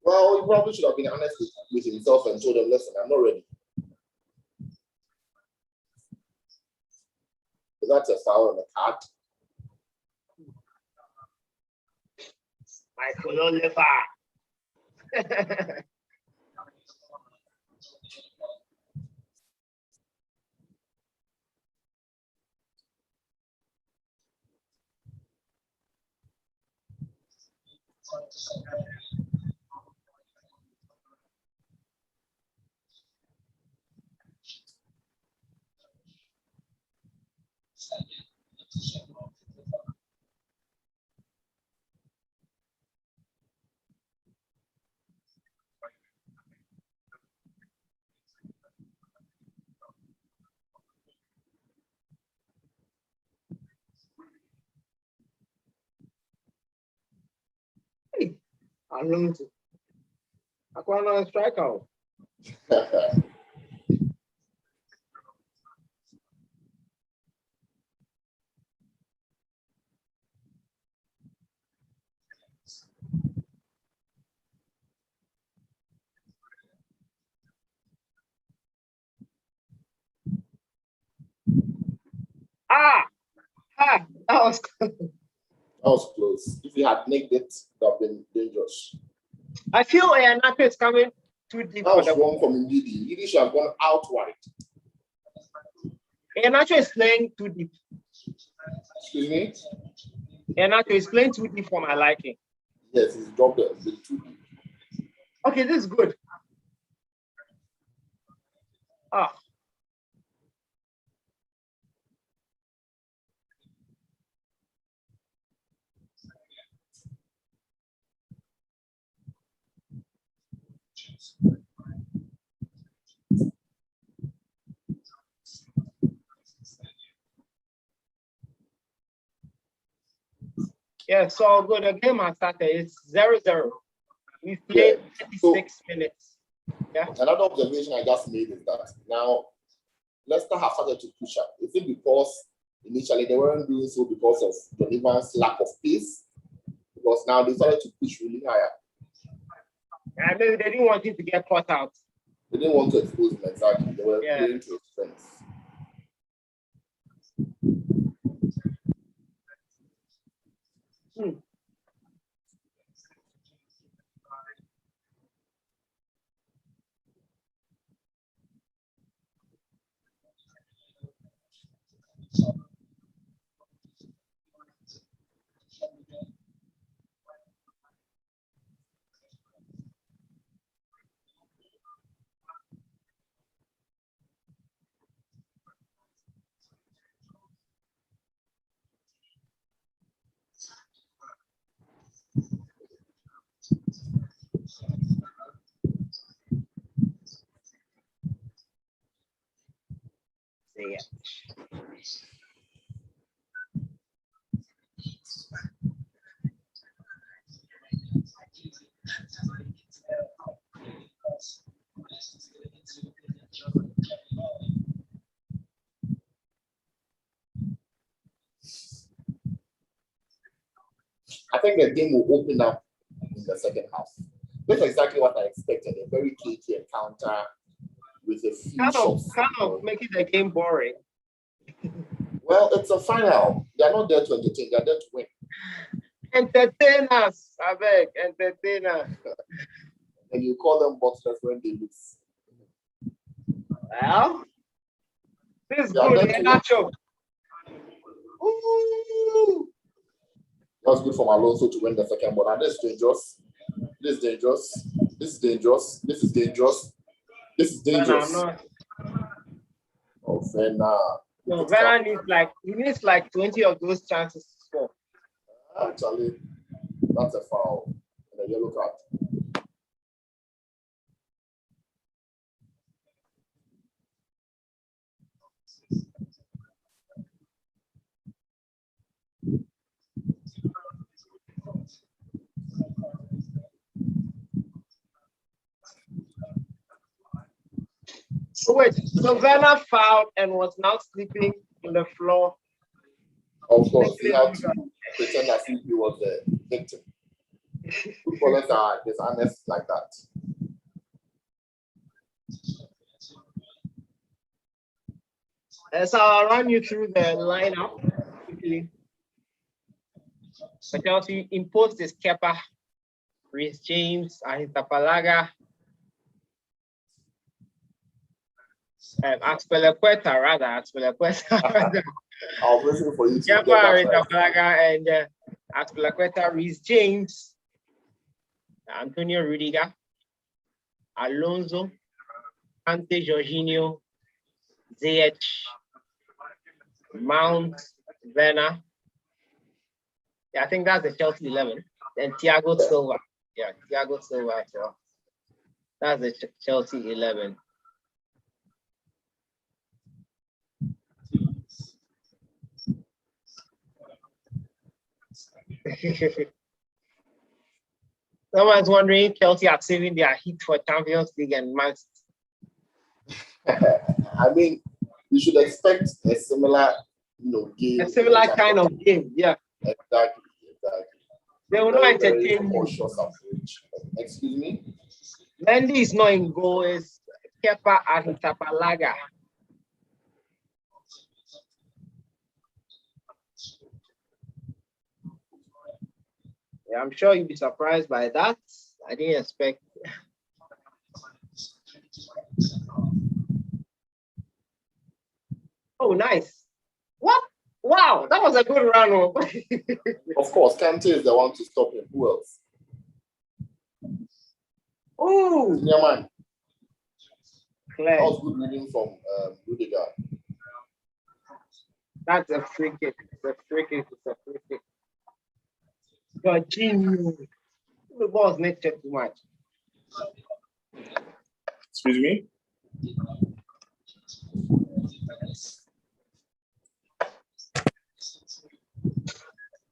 Well, he probably should have been honest with himself and told them, listen, I'm not ready. That's a foul on the card. Michael Oliver. Alonso. Aquano strikeout. That was That was close. If you had nicked it, that would have been dangerous. I feel Iheanacho is coming too deep. That was wrong from Ndidi. Ndidi should have gone out wide. Iheanacho is playing too deep. Excuse me? Iheanacho is playing too deep for my liking. Yes, he's dropped it a bit too deep. Okay, this is good. Yeah, so good. The game has started. It's 0-0. We've played 36 minutes. Yeah. Another observation I just made is that now Leicester have started to push up. Is it because initially they weren't doing so because of John Evans' lack of pace? Because now they started to push really higher. And maybe they didn't want him to get caught out. They didn't want to expose him exactly. They were playing to his strengths. I think the game will open up in the second half. That's exactly what I expected. A very cagey encounter with a few shots. Kind of making the game boring. Well, it's a final. They're not there to entertain, they're there to win. Entertain us, I beg, entertain us. And you call them butlers when they lose. Well, this is good, Iheanacho. That was good for Alonso to win the second ball. And this is dangerous. This is dangerous. This is dangerous. This is dangerous. This is dangerous. Oh, Vena. No, Vena needs like 20 of those chances to score. Actually, that's a foul and a yellow card. So wait, so Werner fouled and was now sleeping on the floor. Of course, he had to pretend as if he was the victim. Footballers are dishonest like that. So I'll run you through the lineup quickly. But Chelsea imposed is Kepa, Reece James, Ahitapalaga, Aspilicueta rather. I was waiting for you to Kepa, get that Ahitapalaga, and Aspilicueta, Reece James, Antonio Rudiger, Alonso, Ante Jorginho, Ziyech, Mount, Werner. Yeah, I think that's the Chelsea 11. And Thiago Silva. Yeah, Thiago Silva. So that's the Chelsea 11. Someone's wondering if Chelsea are saving their heat for Champions League and Man City. I mean, you should expect a similar, game. A similar kind of game, yeah. Exactly. They will not entertain you. Excuse me? Mendy is not in goal, it's Kepa Arrizabalaga. Yeah, I'm sure you'll be surprised by that. I didn't expect. Oh, nice. What? Wow, that was a good run. Of course, Kante is the one to stop him. Who else? Oh, Yeah, man. Claire. That was good reading from Rudiger. That's a free kick. It's a free kick. Jorginho. The ball's not too much. Excuse me?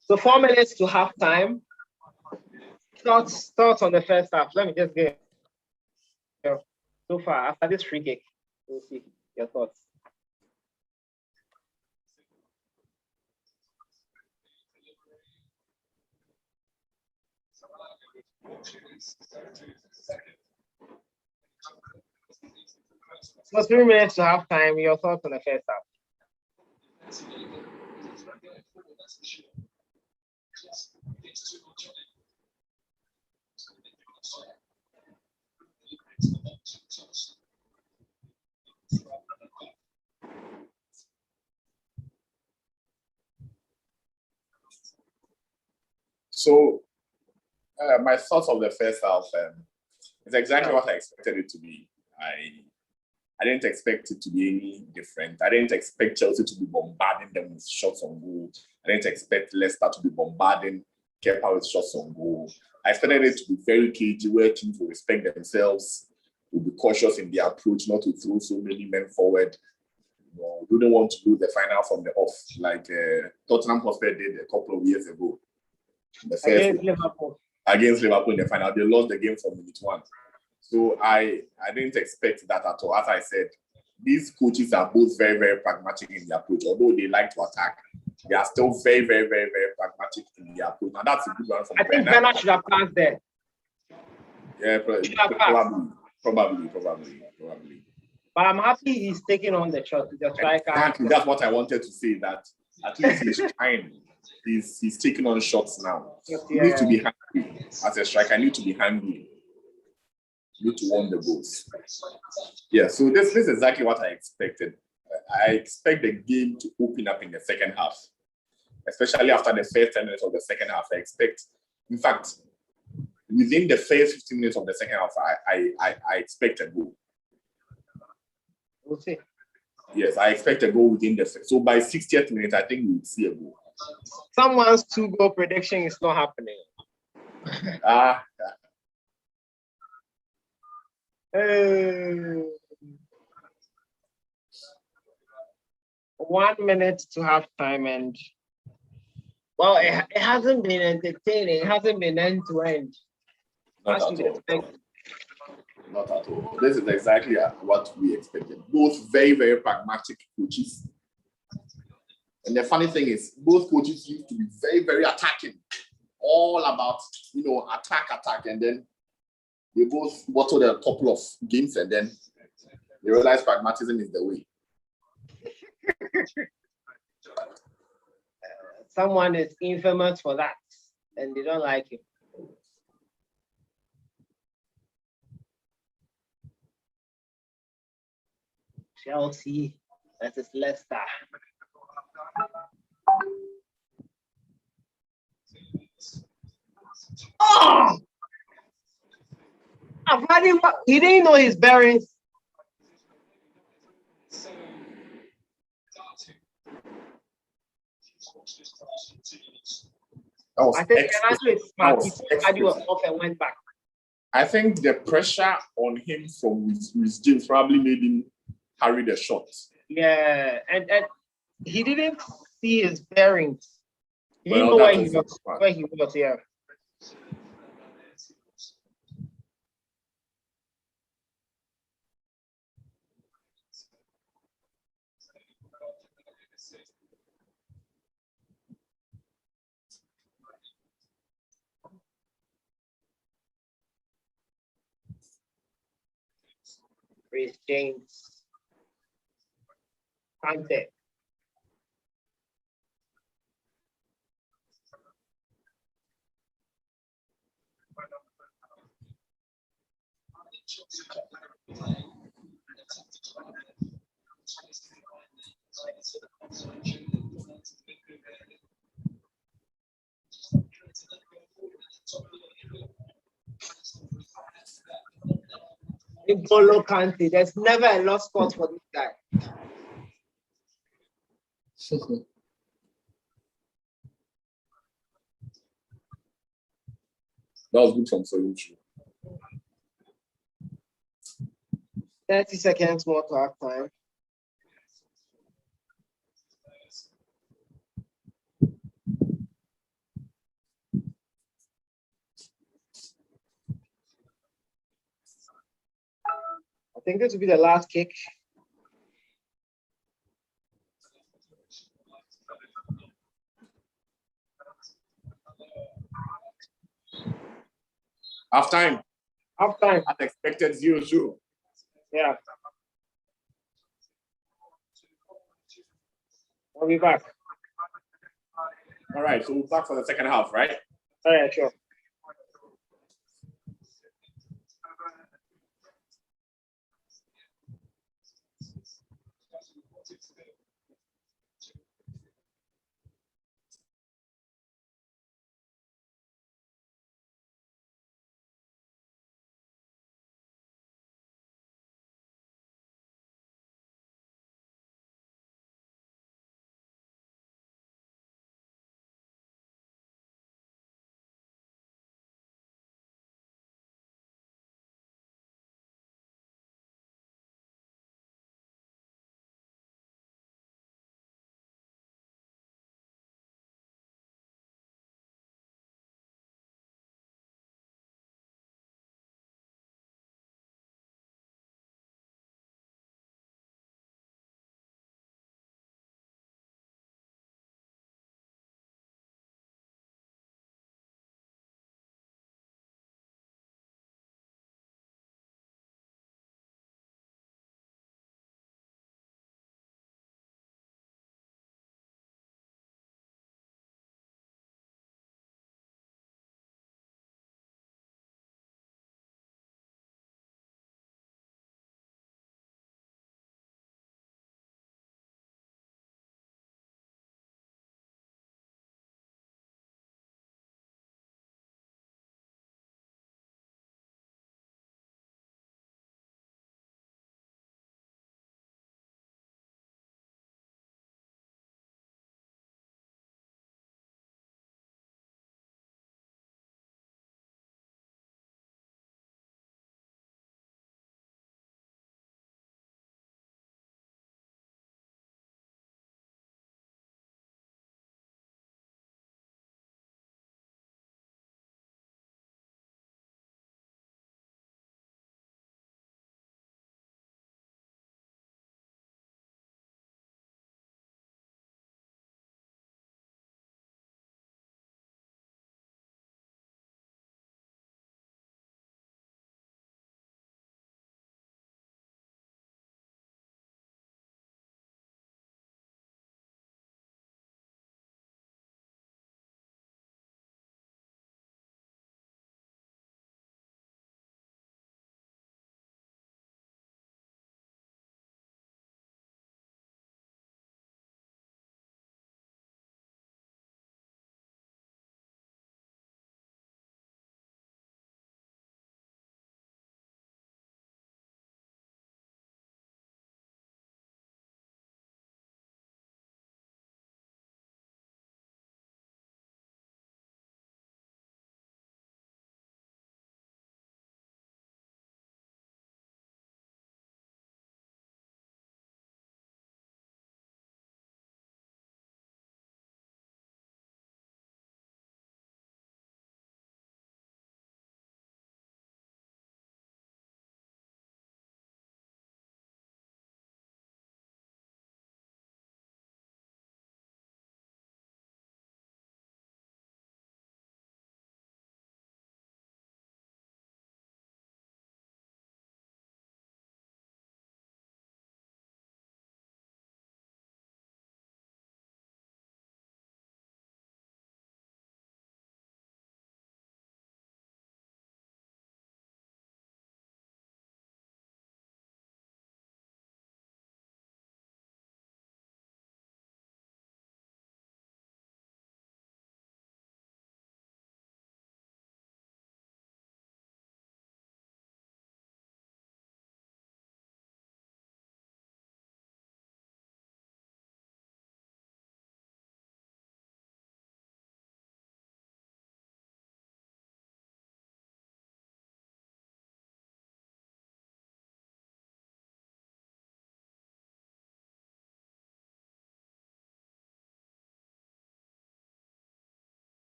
So 4 minutes to half time. Thoughts on the first half. Let me just get so far after this free kick. We'll see your thoughts. So 3 minutes to half time. Your thoughts on the first half. So, my thoughts of the first half is exactly what I expected it to be. I didn't expect it to be any different. I didn't expect Chelsea to be bombarding them with shots on goal. I didn't expect Leicester to be bombarding Kepa with shots on goal. I expected it to be very cagey, where teams will respect themselves, will be cautious in their approach, not to throw so many men forward. Wouldn't want to lose the final from the off, like Tottenham Hotspur did a couple of years ago. Against Liverpool in the final. They lost the game from minute 1. So I didn't expect that at all. As I said, these coaches are both very, very pragmatic in their approach. Although they like to attack, they are still very, very, very, very pragmatic in their approach. Now that's a good one from I think Bernard should have passed there. Yeah, probably. But I'm happy he's taking on the shot. The striker. Exactly. That's what I wanted to say. That at least he's trying. He's taking on shots now. You need to be hungry. As a striker, you need to be hungry. You need to win the goals. Yeah, so this is exactly what I expected. I expect the game to open up in the second half, especially after the first 10 minutes of the second half. I expect, in fact, within the first 15 minutes of the second half, I expect a goal. We'll see. Yes, I expect a goal within the. So by 60th minute, I think we'll see a goal. Someone's 2-goal prediction is not happening. 1 minute to half time, and well, it hasn't been entertaining. It hasn't been end to end. Not at all. This is exactly what we expected. Both very, very pragmatic coaches. And the funny thing is, both coaches used to be very, very attacking. All about, attack. And then they both bottled a couple of games, and then they realized pragmatism is the way. Someone is infamous for that, and they don't like him. Chelsea versus Leicester. Oh! He didn't know his bearings. I think Fernando is smart. He said he was off and went back. I think the pressure on him from Rhys James probably made him carry the shot. Yeah, and he didn't see his bearings. He didn't know where he was. Yeah. Chris James. Kante. N'Golo Kante. There's never a lost spot for this guy. That was good from Soyuncu. 30 seconds more to half time. I think this will be the last kick. Half time. Half time. As expected, 0-0. Yeah. I'll be back. All right, so we're back for the second half, right? All right, sure.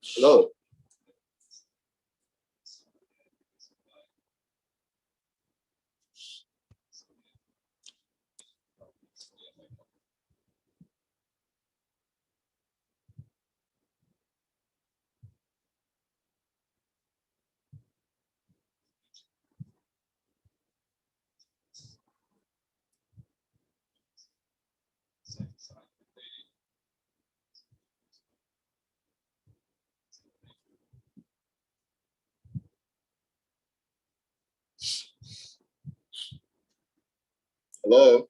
Hello. Hello.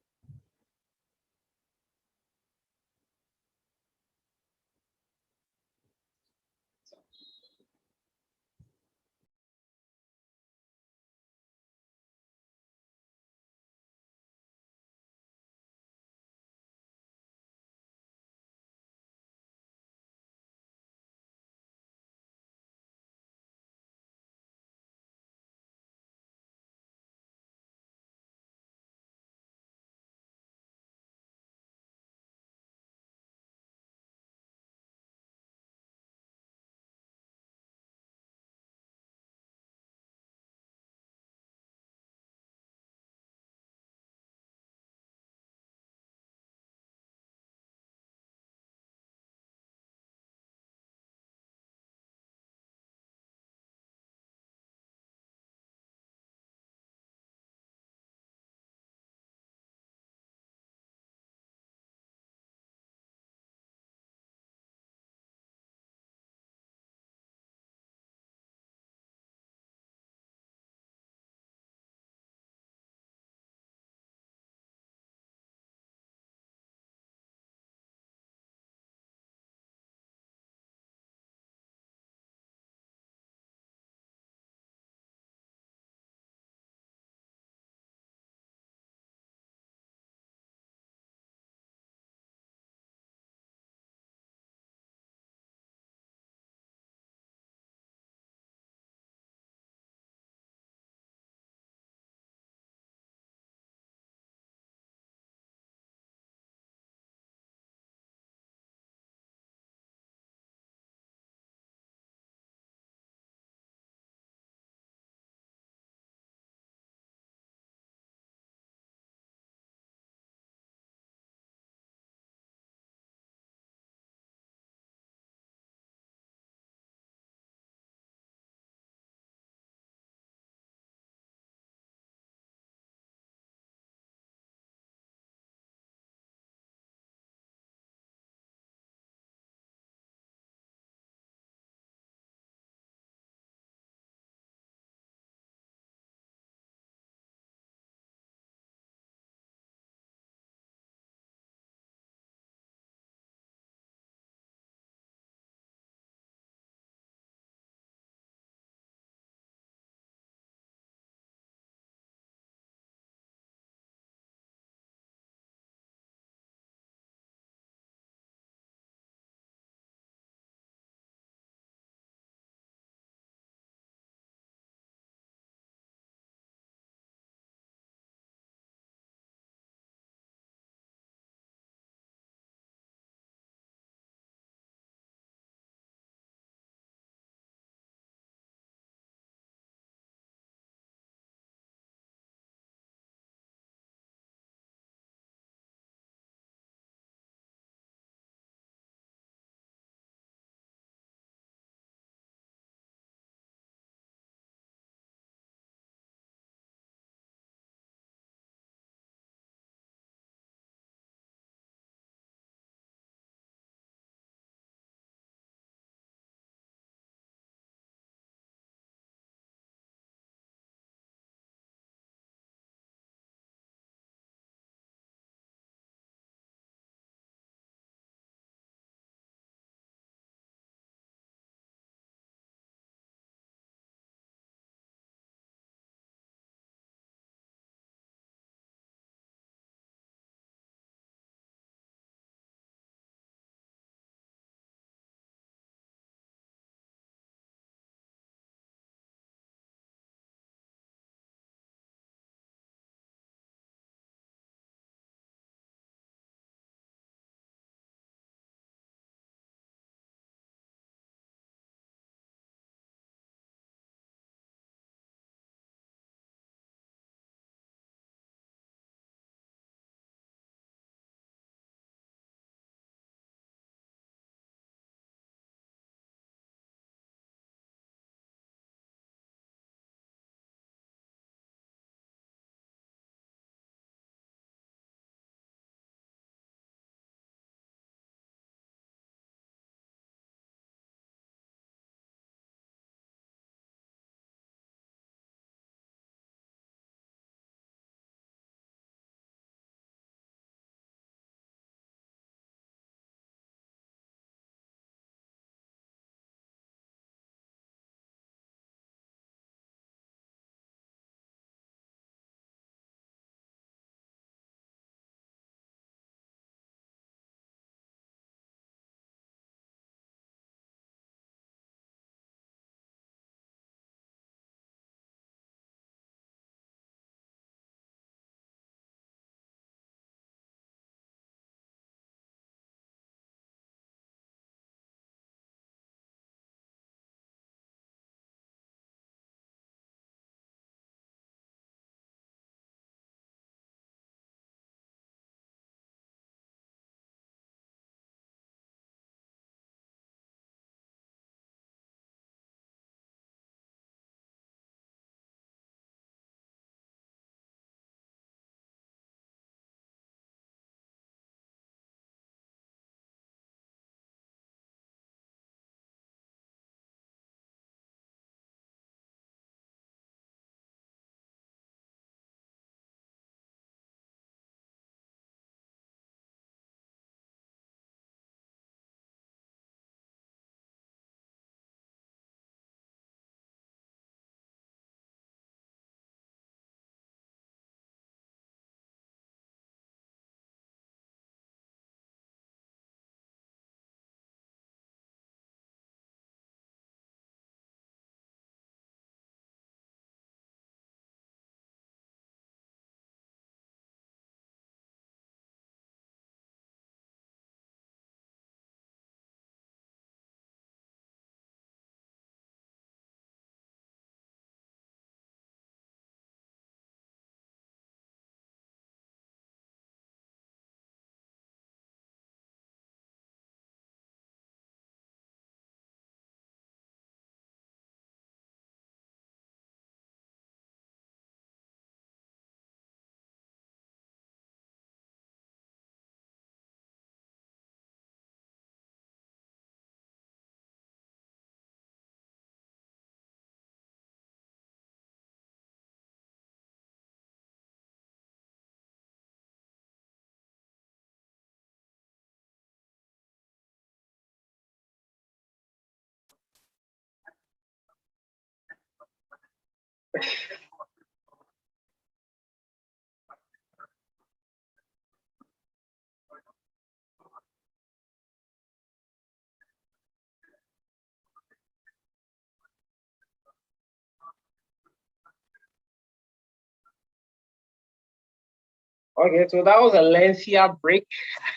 Okay, so that was a lengthier break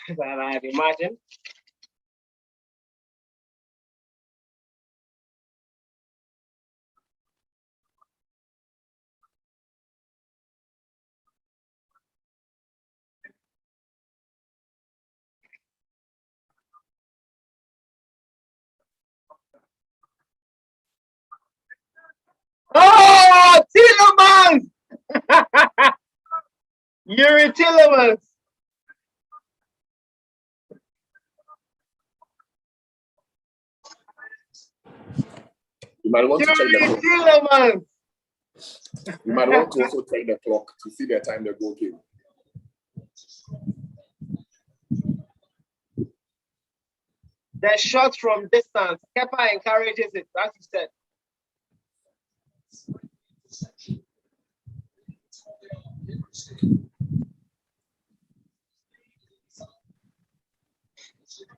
than I'd imagined. Oh, Tillemans! Yuri Tillemans! You might want to check the clock. Tillemans! You might want to also check the clock to see the time the goal came. The shot from distance. Kepa encourages it, as you said.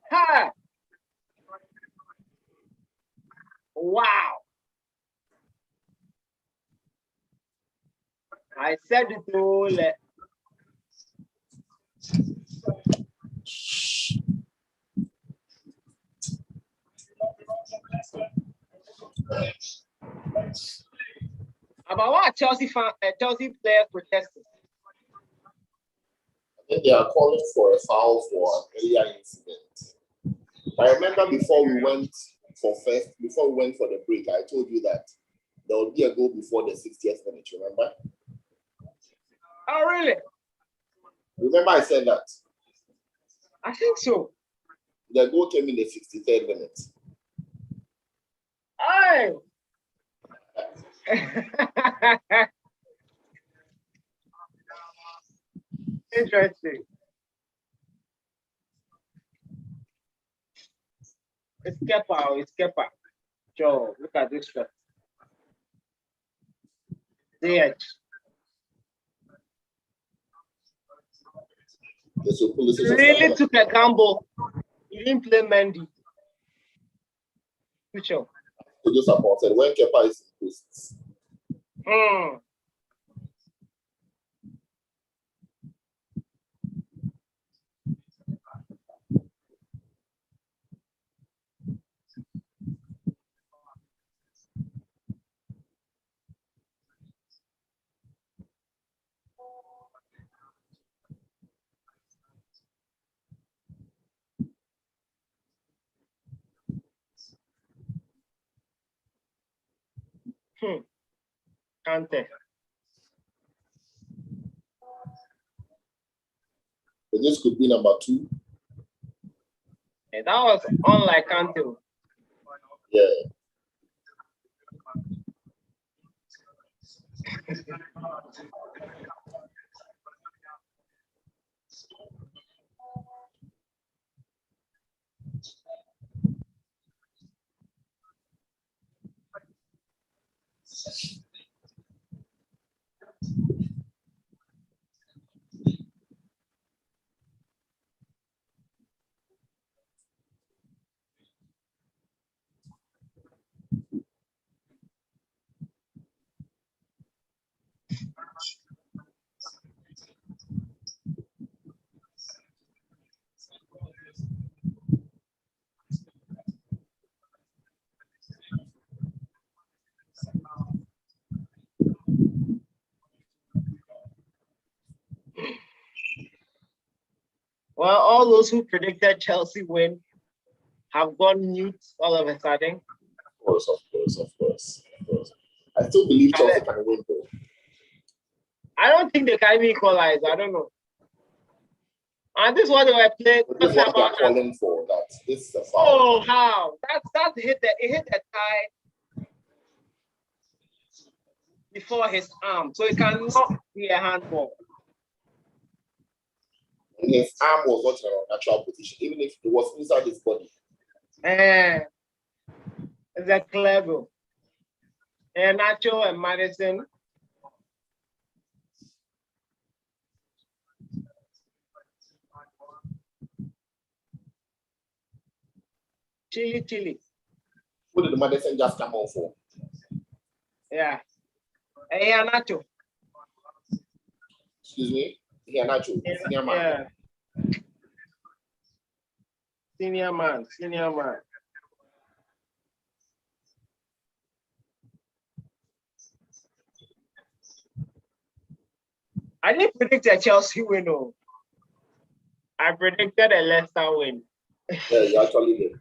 Ha! Wow! I said it all. About what Chelsea players protesting? I think they are calling for a foul for an earlier incident. I remember before we went for the break, I told you that there would be a goal before the 60th minute, remember? Oh, really? Remember I said that? I think so. The goal came in the 63rd minute. Aye. Interesting. It's Kepa. Joe, look at this shot. There. He really took a gamble. He didn't play Mendy. Future. To do supported when Kepa is in posts. Kante. So this could be number 2. Yeah, that was unlike Kante. Yeah. Well, all those who predicted Chelsea win have gone mute all of a sudden. Of course. I still believe Chelsea can win though. I don't think they can even equalize. I don't know. And this is what they were playing. This is what they are calling for. That this is a foul. Oh, how? That hit the thigh before his arm, so it cannot be a handball. And his arm was not in a natural position, even if it was inside his body. It's a clever. And Nacho and Madison Chili. What did the medicine just come on for? Yeah. Hey, Anacho. Excuse me? Yeah, Nacho. Senior man. Yeah. Senior man. I didn't predict a Chelsea win. No. I predicted a Leicester win. Yeah, you actually did.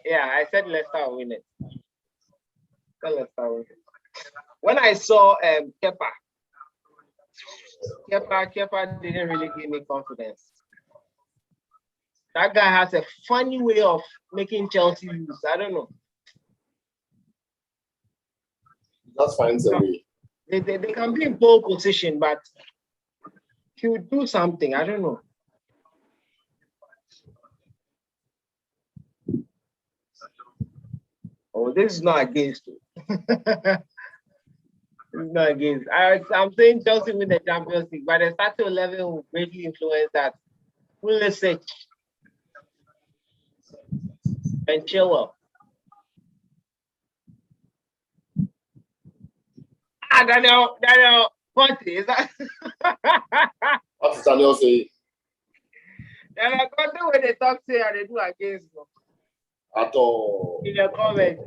Yeah, I said Leicester will win it. Leicester will win it. When I saw Kepa didn't really give me confidence. That guy has a funny way of making Chelsea lose. I don't know. Just finds a way. They can be in pole position, but he would do something. I don't know. Oh, this is not against you. It's not against. I'm saying Chelsea win the Champions League, but the starting 11 will greatly influence that. Pulisic and Chilwell. Daniel, Conte, is that? What does Daniel say? Daniel Conte, when they talk, say, and they do against them. At all. In the comment.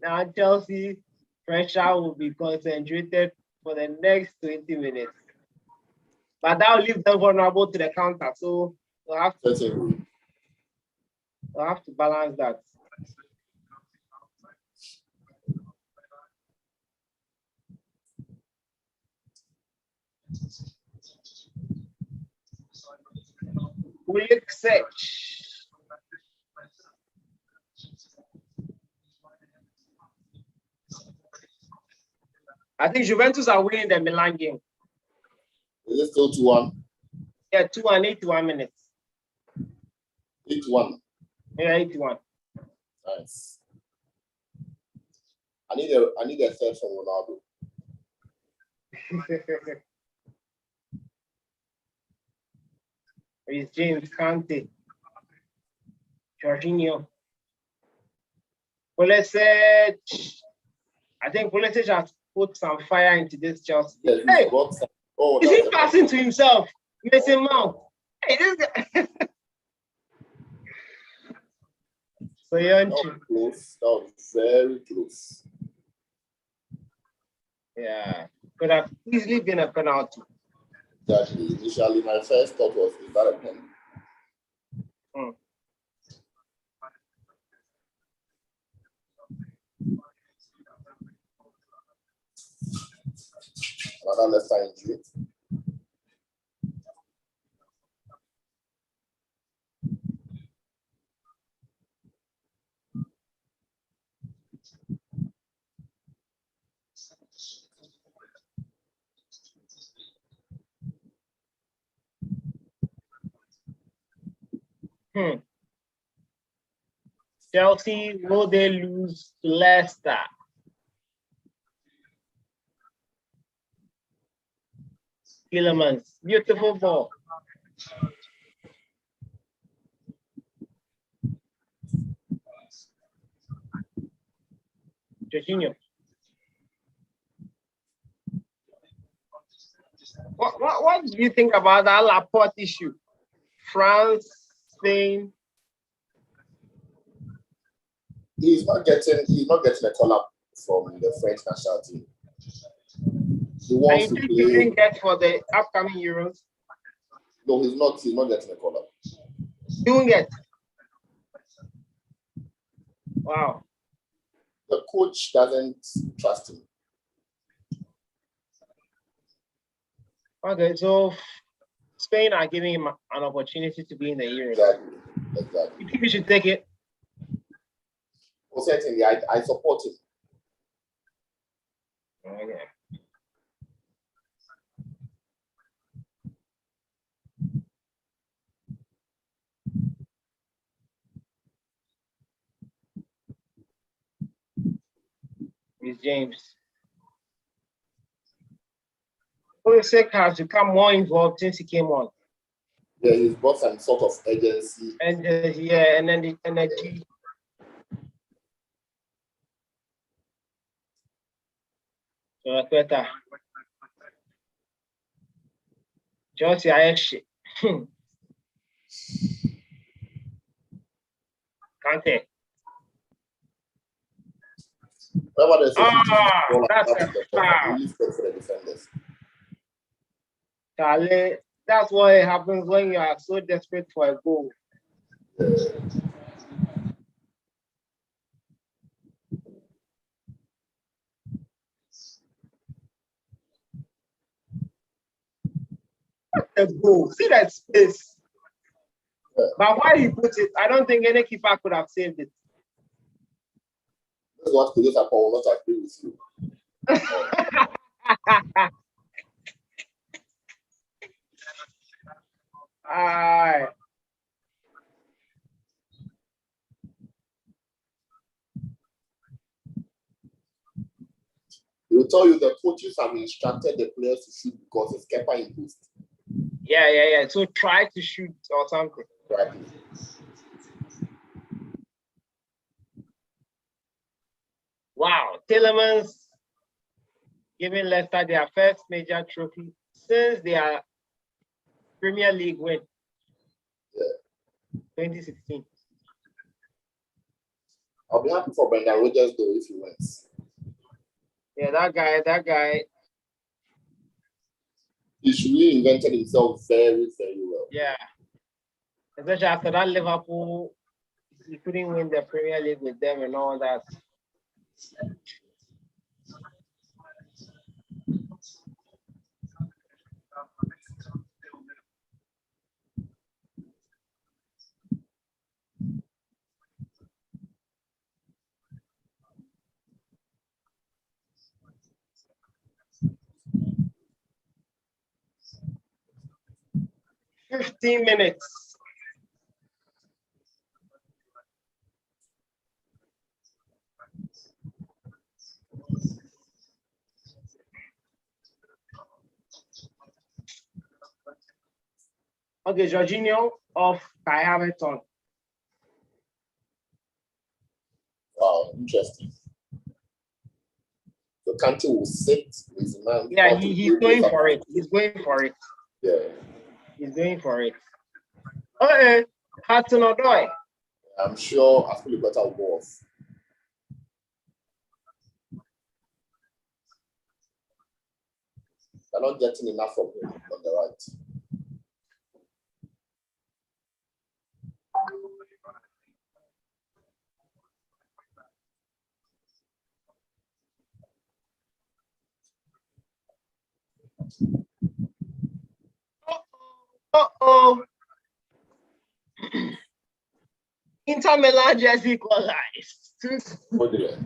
Now Chelsea pressure will be concentrated for the next 20 minutes. But that will leave them vulnerable to the counter. So we'll have to balance that. Quick search. I think Juventus are winning the Milan game. Is it still 2-1? Yeah, 2-1, 81 minutes. 8-1. Yeah, 81. Nice. I need a third from Ronaldo. It's James Kante, Jorginho. Pulisic. I think Pulisic has put some fire into this Chelsea. Yeah, Hey, is he passing to himself? Mason Mount. Hey, this guy. So that was close. That was very close. Yeah, could have easily been a penalty. Exactly. Initially, my first thought was, is that a pen? Another Leicester injury. Chelsea, will they lose to Leicester? Killemans, beautiful ball. Jorginho. What do you think about that Laporte issue? France, Spain. He's not getting a call up from the French national team. He wants to play. He didn't get for the upcoming Euros. No, he's not getting a call up. Doing it. Wow. The coach doesn't trust him. Okay, so Spain are giving him an opportunity to be in the Euros. Exactly. You think we should take it? Well, certainly, I support him. Okay. It's James. Pulisic has become more involved since he came on. Yeah, he's brought some sort of agency. And yeah, and then the energy. So better. Just your shit. Kante. Whenever there's a That's a foul. really scared for the defenders. Charlie, that's what happens when you are so desperate for a goal. A goal. See that space. Yeah. But why he put it, I don't think any keeper could have saved it. That's what Kudus will not agree with you. Alright. He will tell you the coaches have instructed the players to shoot because it's keeper imposed. Yeah. So try to shoot or something. Right. Wow, Tillemans giving Leicester their first major trophy since their Premier League win. Yeah. 2016. I'll be happy for Brendan Rodgers though if he wins. Yeah, that guy. He's reinvented himself very, very well. Yeah. Especially after that Liverpool, he couldn't win the Premier League with them and all that. "15 minutes. Okay, Jorginho of Kai Havertz. Wow, interesting. So Kante will sit with the man. Yeah, he's going for it. He's going for it. Yeah. He's going for it. Okay, Hudson-Odoi. I'm sure Aspilicueta will go off. They're not getting enough from him on the right. Uh-oh. Inter Milan just equalized. What did it?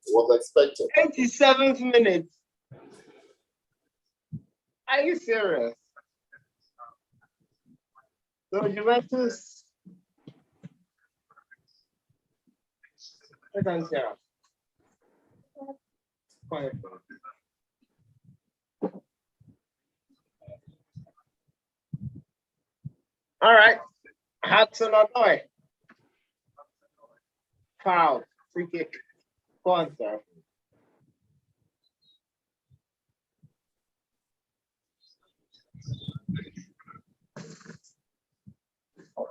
Was expected. 87th minute. Are you serious? So Juventus. Let's answer. Quiet. All right. Hudson-Odoi. Foul. Free kick. Go on, sir.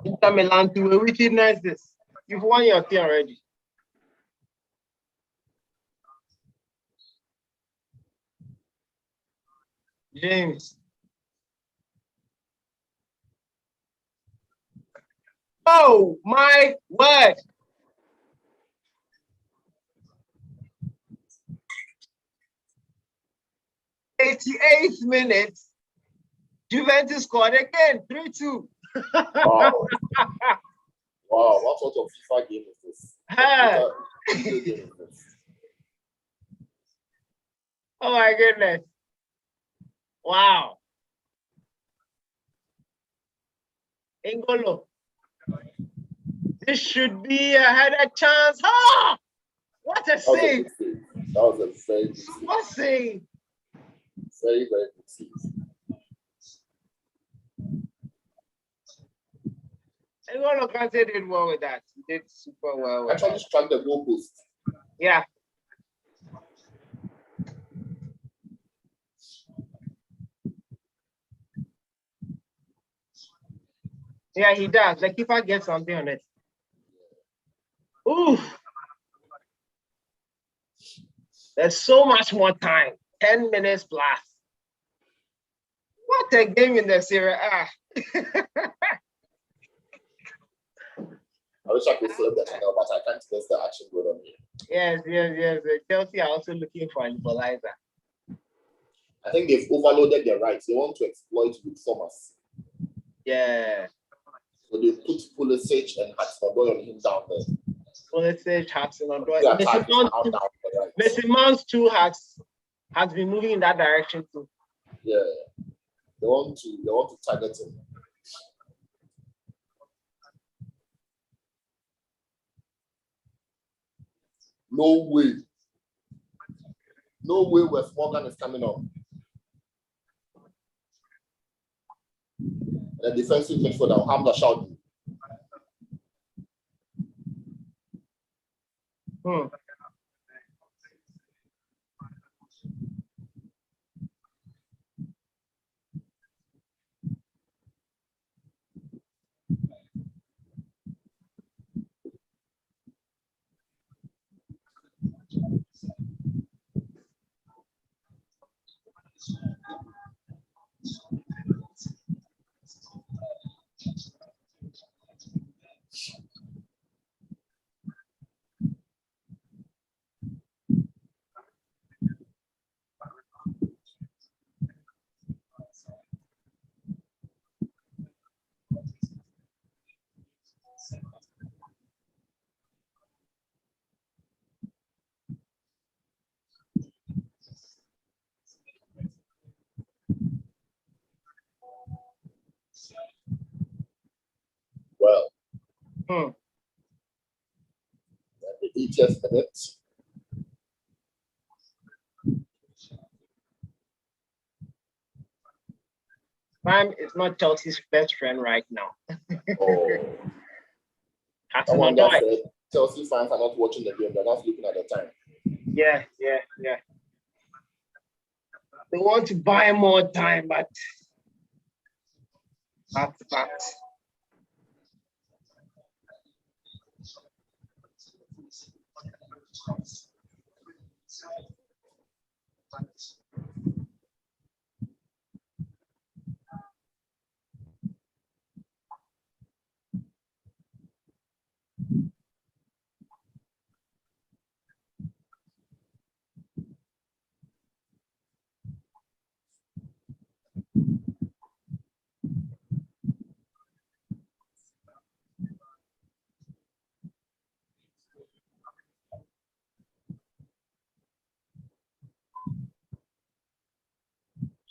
Inter Milan to a wickedness this. You've won your thing already. James. Oh my word. '88th minute. Juventus scored again. 3-2. Wow. Wow, what sort of FIFA game is this? Oh my goodness. Wow. N'Golo. This should be a header chance. Ah! What a save! That was a very good save. What save! Very, very good save. And one of us did well with that. He did super well. Actually struck the goalpost. Yeah. Yeah, he does. The keeper gets something on it. Ooh. There's so much more time. 10 minutes plus. What a game in the Serie A. I wish I could flip the channel, but I can't miss the action going on here. Yes. Chelsea are also looking for an equalizer. I think they've overloaded their rights. They want to exploit with Thomas. Yeah. So they put Pulisic and Hudson-Odoi on him down there. Pulisic, Hudson-Odoi. Yeah, Mason Mount too has been moving in that direction too. Yeah. They want to target him. No way. No way West Morgan is coming on. The defensive midfielder, Hamza Shouty. Well, at the 80th minute, Time is not Chelsea's best friend right now. Someone just said Chelsea fans are not watching the game, they're not looking at the time. Yeah. They want to buy more time, but that's fact.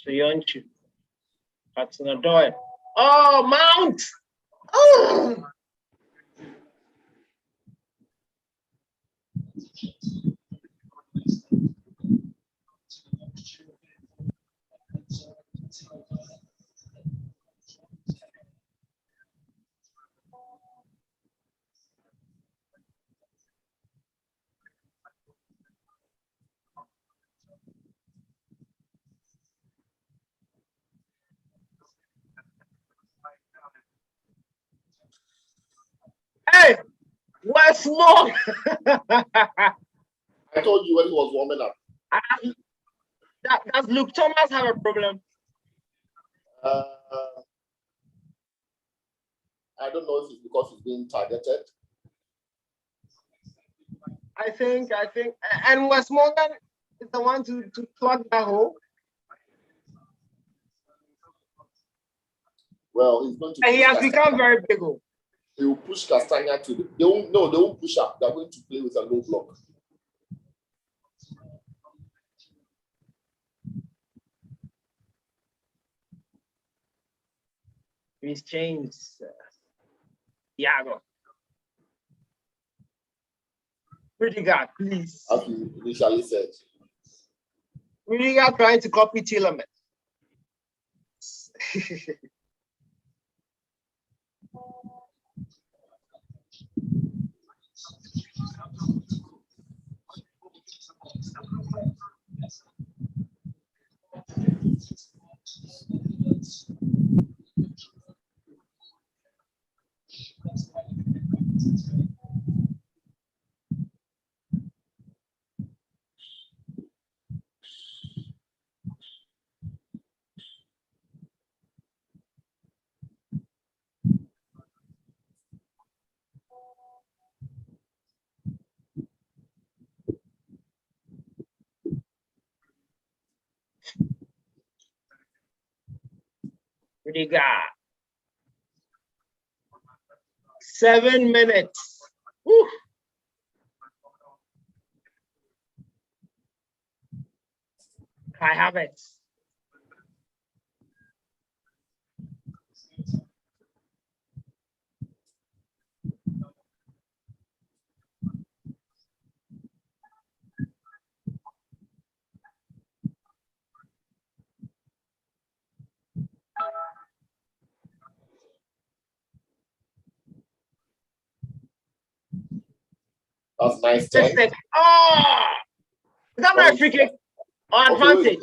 Soyuncu, Hudson-Odoi. Oh, Mount! Oh! Hey, what's more? I told you when he was warming up. Does Luke Thomas have a problem? I don't know if it's because he's being targeted. I think, and West Morgan is the one to plug that hole. Well, he's going to. And he has become very big. He will push Castagna to the. They won't push up. They're going to play with a low block. He's changed. Iago. Rudiger, please. As we initially said. Rudiger trying to copy Tielemans. Rudiger. 7 minutes. Woo. I have it. That's nice. 10. Oh, is that my free kick or advantage?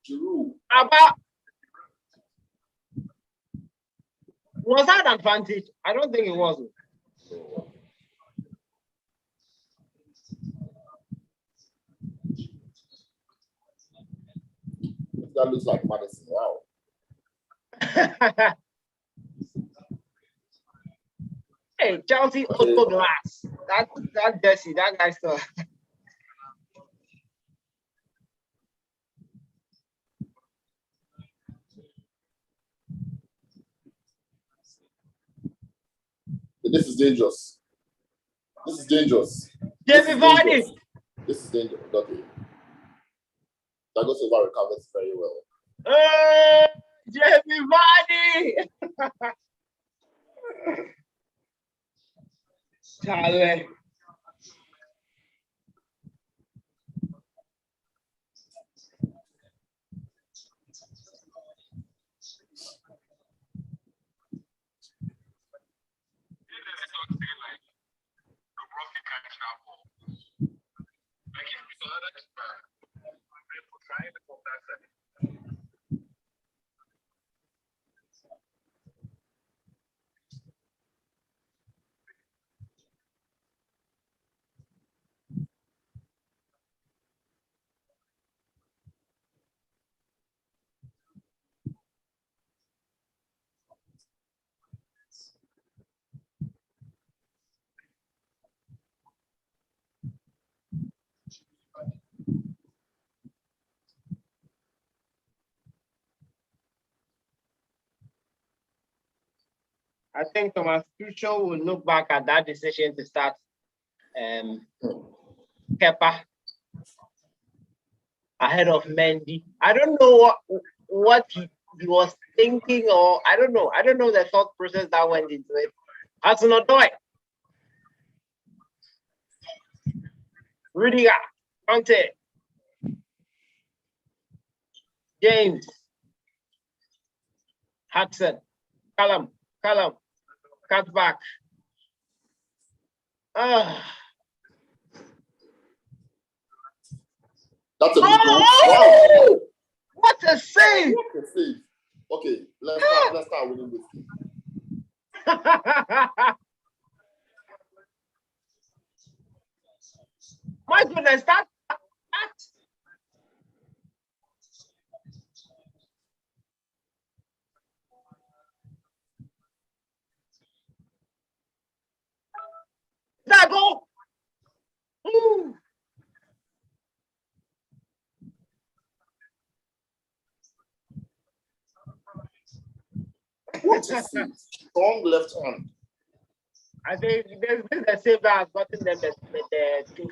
Giroud. About was that an advantage? I don't think it was. That looks like Madison. Wow. Hey, Chelsea auto glass. That jersey, that guy's still. This is dangerous. This is dangerous. Jamie Vardy. This is dangerous. Okay. That goes over recovers very well. Jamie Vardy. Charlie. I think Thomas Tuchel will look back at that decision to start Kepa ahead of Mendy. I don't know what he was thinking, or I don't know. I don't know the thought process that went into it. Hudson-Odoi. Rudiger. Conte. James. Hudson. Callum. Cut back. That's a good goal. Wow. What a save! What a save. Okay, let's start winning this game. My goodness, that. That goal. Ooh. What a save. Strong left hand. I think this is the save that has gotten them the two.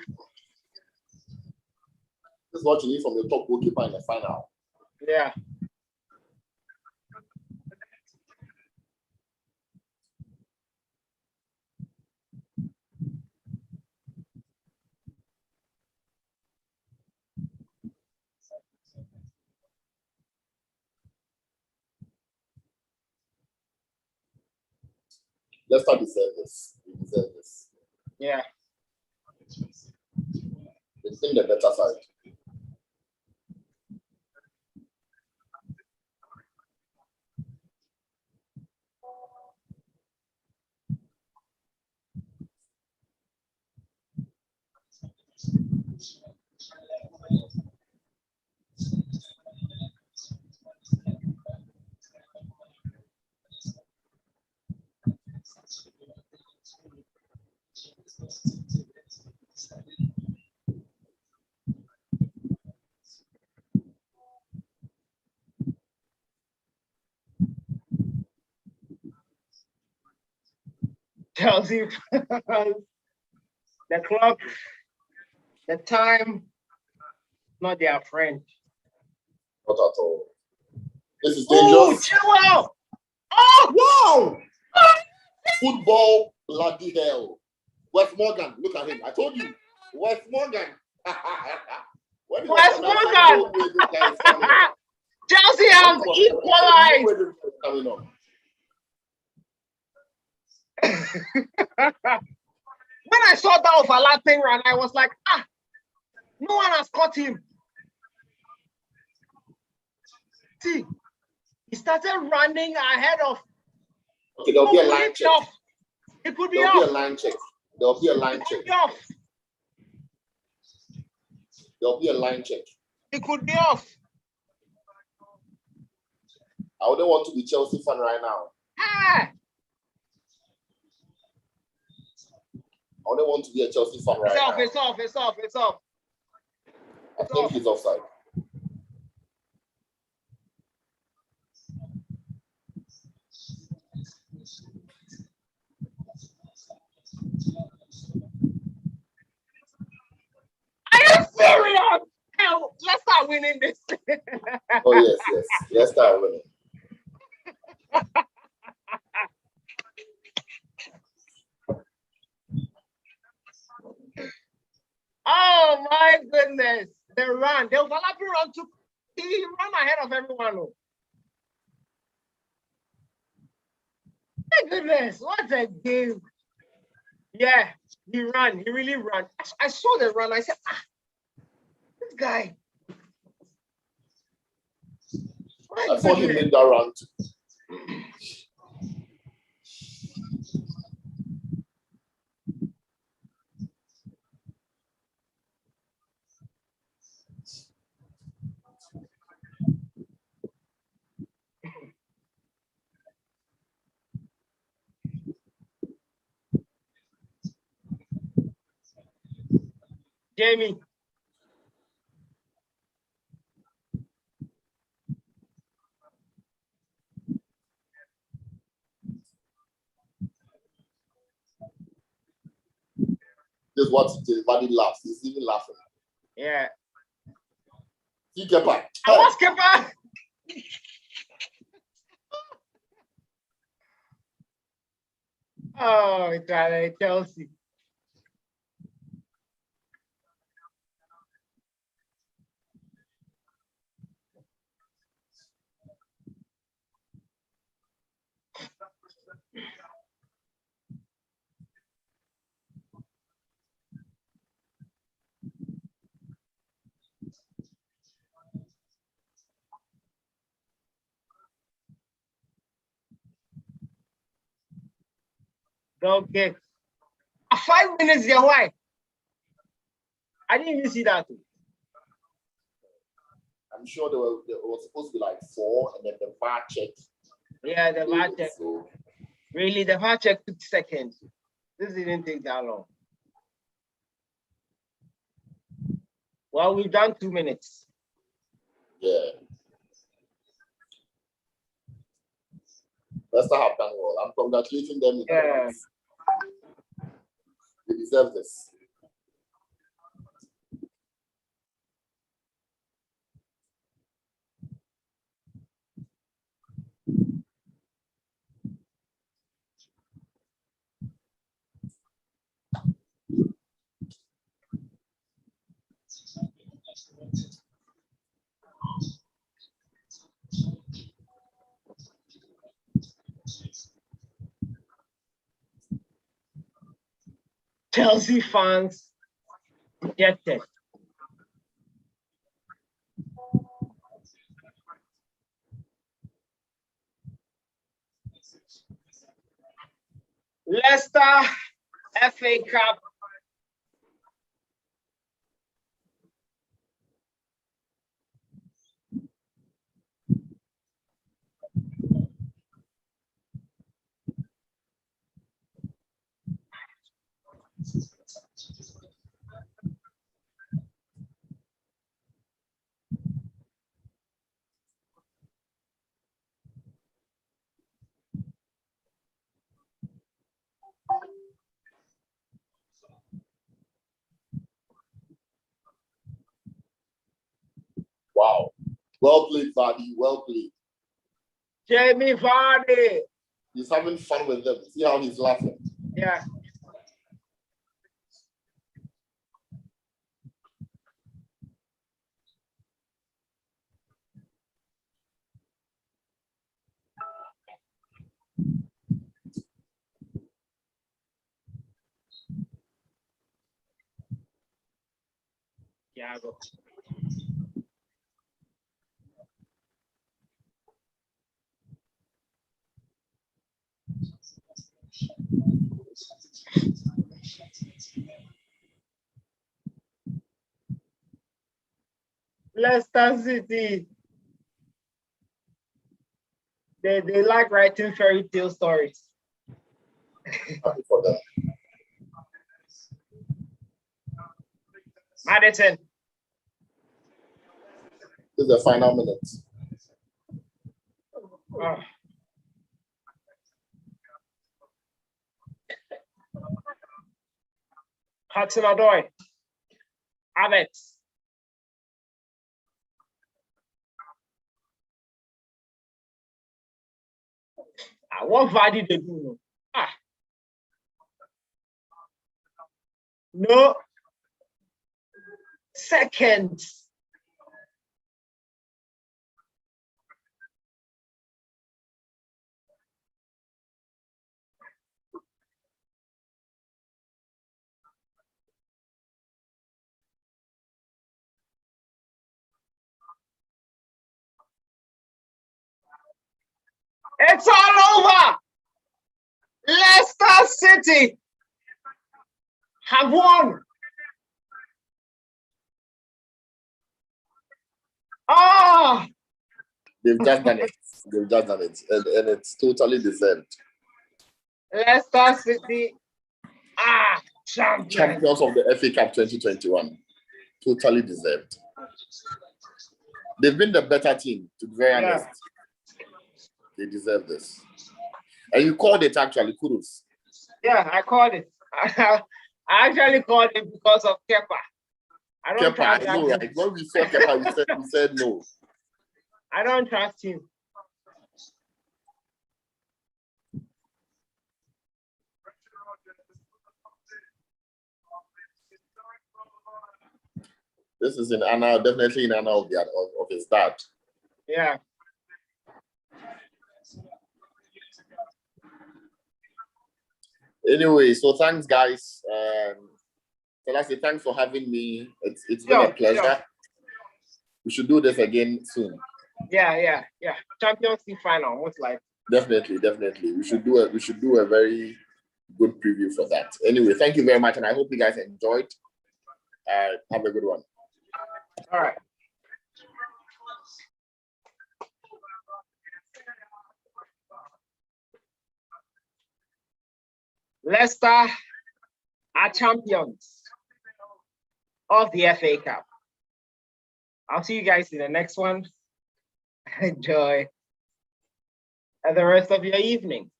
This is what you need from your top goalkeeper in the final. Yeah. Leicester deserve this. We deserve this. Yeah. It's in the better side. Chelsea, the clock, the time, not their friend. Not at all. This is Oh, dangerous. chill out. Oh, Wow! Football, bloody hell. Wes Morgan, look at him. I told you. Wes Morgan. Wes Morgan. Chelsea has equalized. When I saw that overlapping run, I was like, no one has caught him. See, he started running ahead of. Okay, there'll be a line check. It could be There'll off. be a line check. There'll be a line check. There'll be a line check. It could be off. I wouldn't want to be Chelsea fan right now. Ah. I wouldn't want to be a Chelsea fan right now. It's off. I think he's offside. Are you serious? Hell, let's start winning this. Oh, yes. Let's start winning. Oh my goodness. The overlapping run he ran ahead of everyone. My goodness, what a game. Yeah, he really ran. I saw the run. I said, this guy. I thought he made that run too. Jamie. This is what it is. Buddy laughs. He's even laughing. Yeah. See, Kepa. I was Kepa. Oh, it's Chelsea. Okay. 5 minutes there, why? I didn't even see that. I'm sure there was supposed to be like 4, and then the VAR check. Yeah, the VAR check. So. Really, the VAR check took seconds. This didn't take that long. Well, we've done 2 minutes. Yeah. Leicester have done well. I'm congratulating them. Yeah. They deserve this. Chelsea fans dejected. Leicester FA Cup. Wow. Well played, Vardy. Well played. Jamie Vardy. He's having fun with them. See how he's laughing. Yeah. Thiago. Leicester City. They like writing fairy tale stories. Happy for them. Madison. This is the final minute. Oh. Hudson-Odoi. Alex. What Vardy they do? No. Seconds. It's all over. Leicester City have won. Oh, They've just done it. They've just done it. And it's totally deserved. Leicester City Champions of the FA Cup 2021. Totally deserved. They've been the better team, to be very honest. They deserve this. And you called it actually, kudos. Yeah, I called it. I actually called it because of Kepa. I don't trust Kepa, I know, right? When we saw Kepa, we said no. I don't trust him. This is in honor, definitely in honor of his dad. Yeah. Anyway, so thanks, guys. Sellssi, thanks for having me. It's been a pleasure. Yeah. We should do this again soon. Yeah. Champions League final, most likely. Definitely. We should do a very good preview for that. Anyway, thank you very much, and I hope you guys enjoyed. Have a good one. All right. Leicester are champions of the FA Cup. I'll see you guys in the next one. Enjoy the rest of your evening.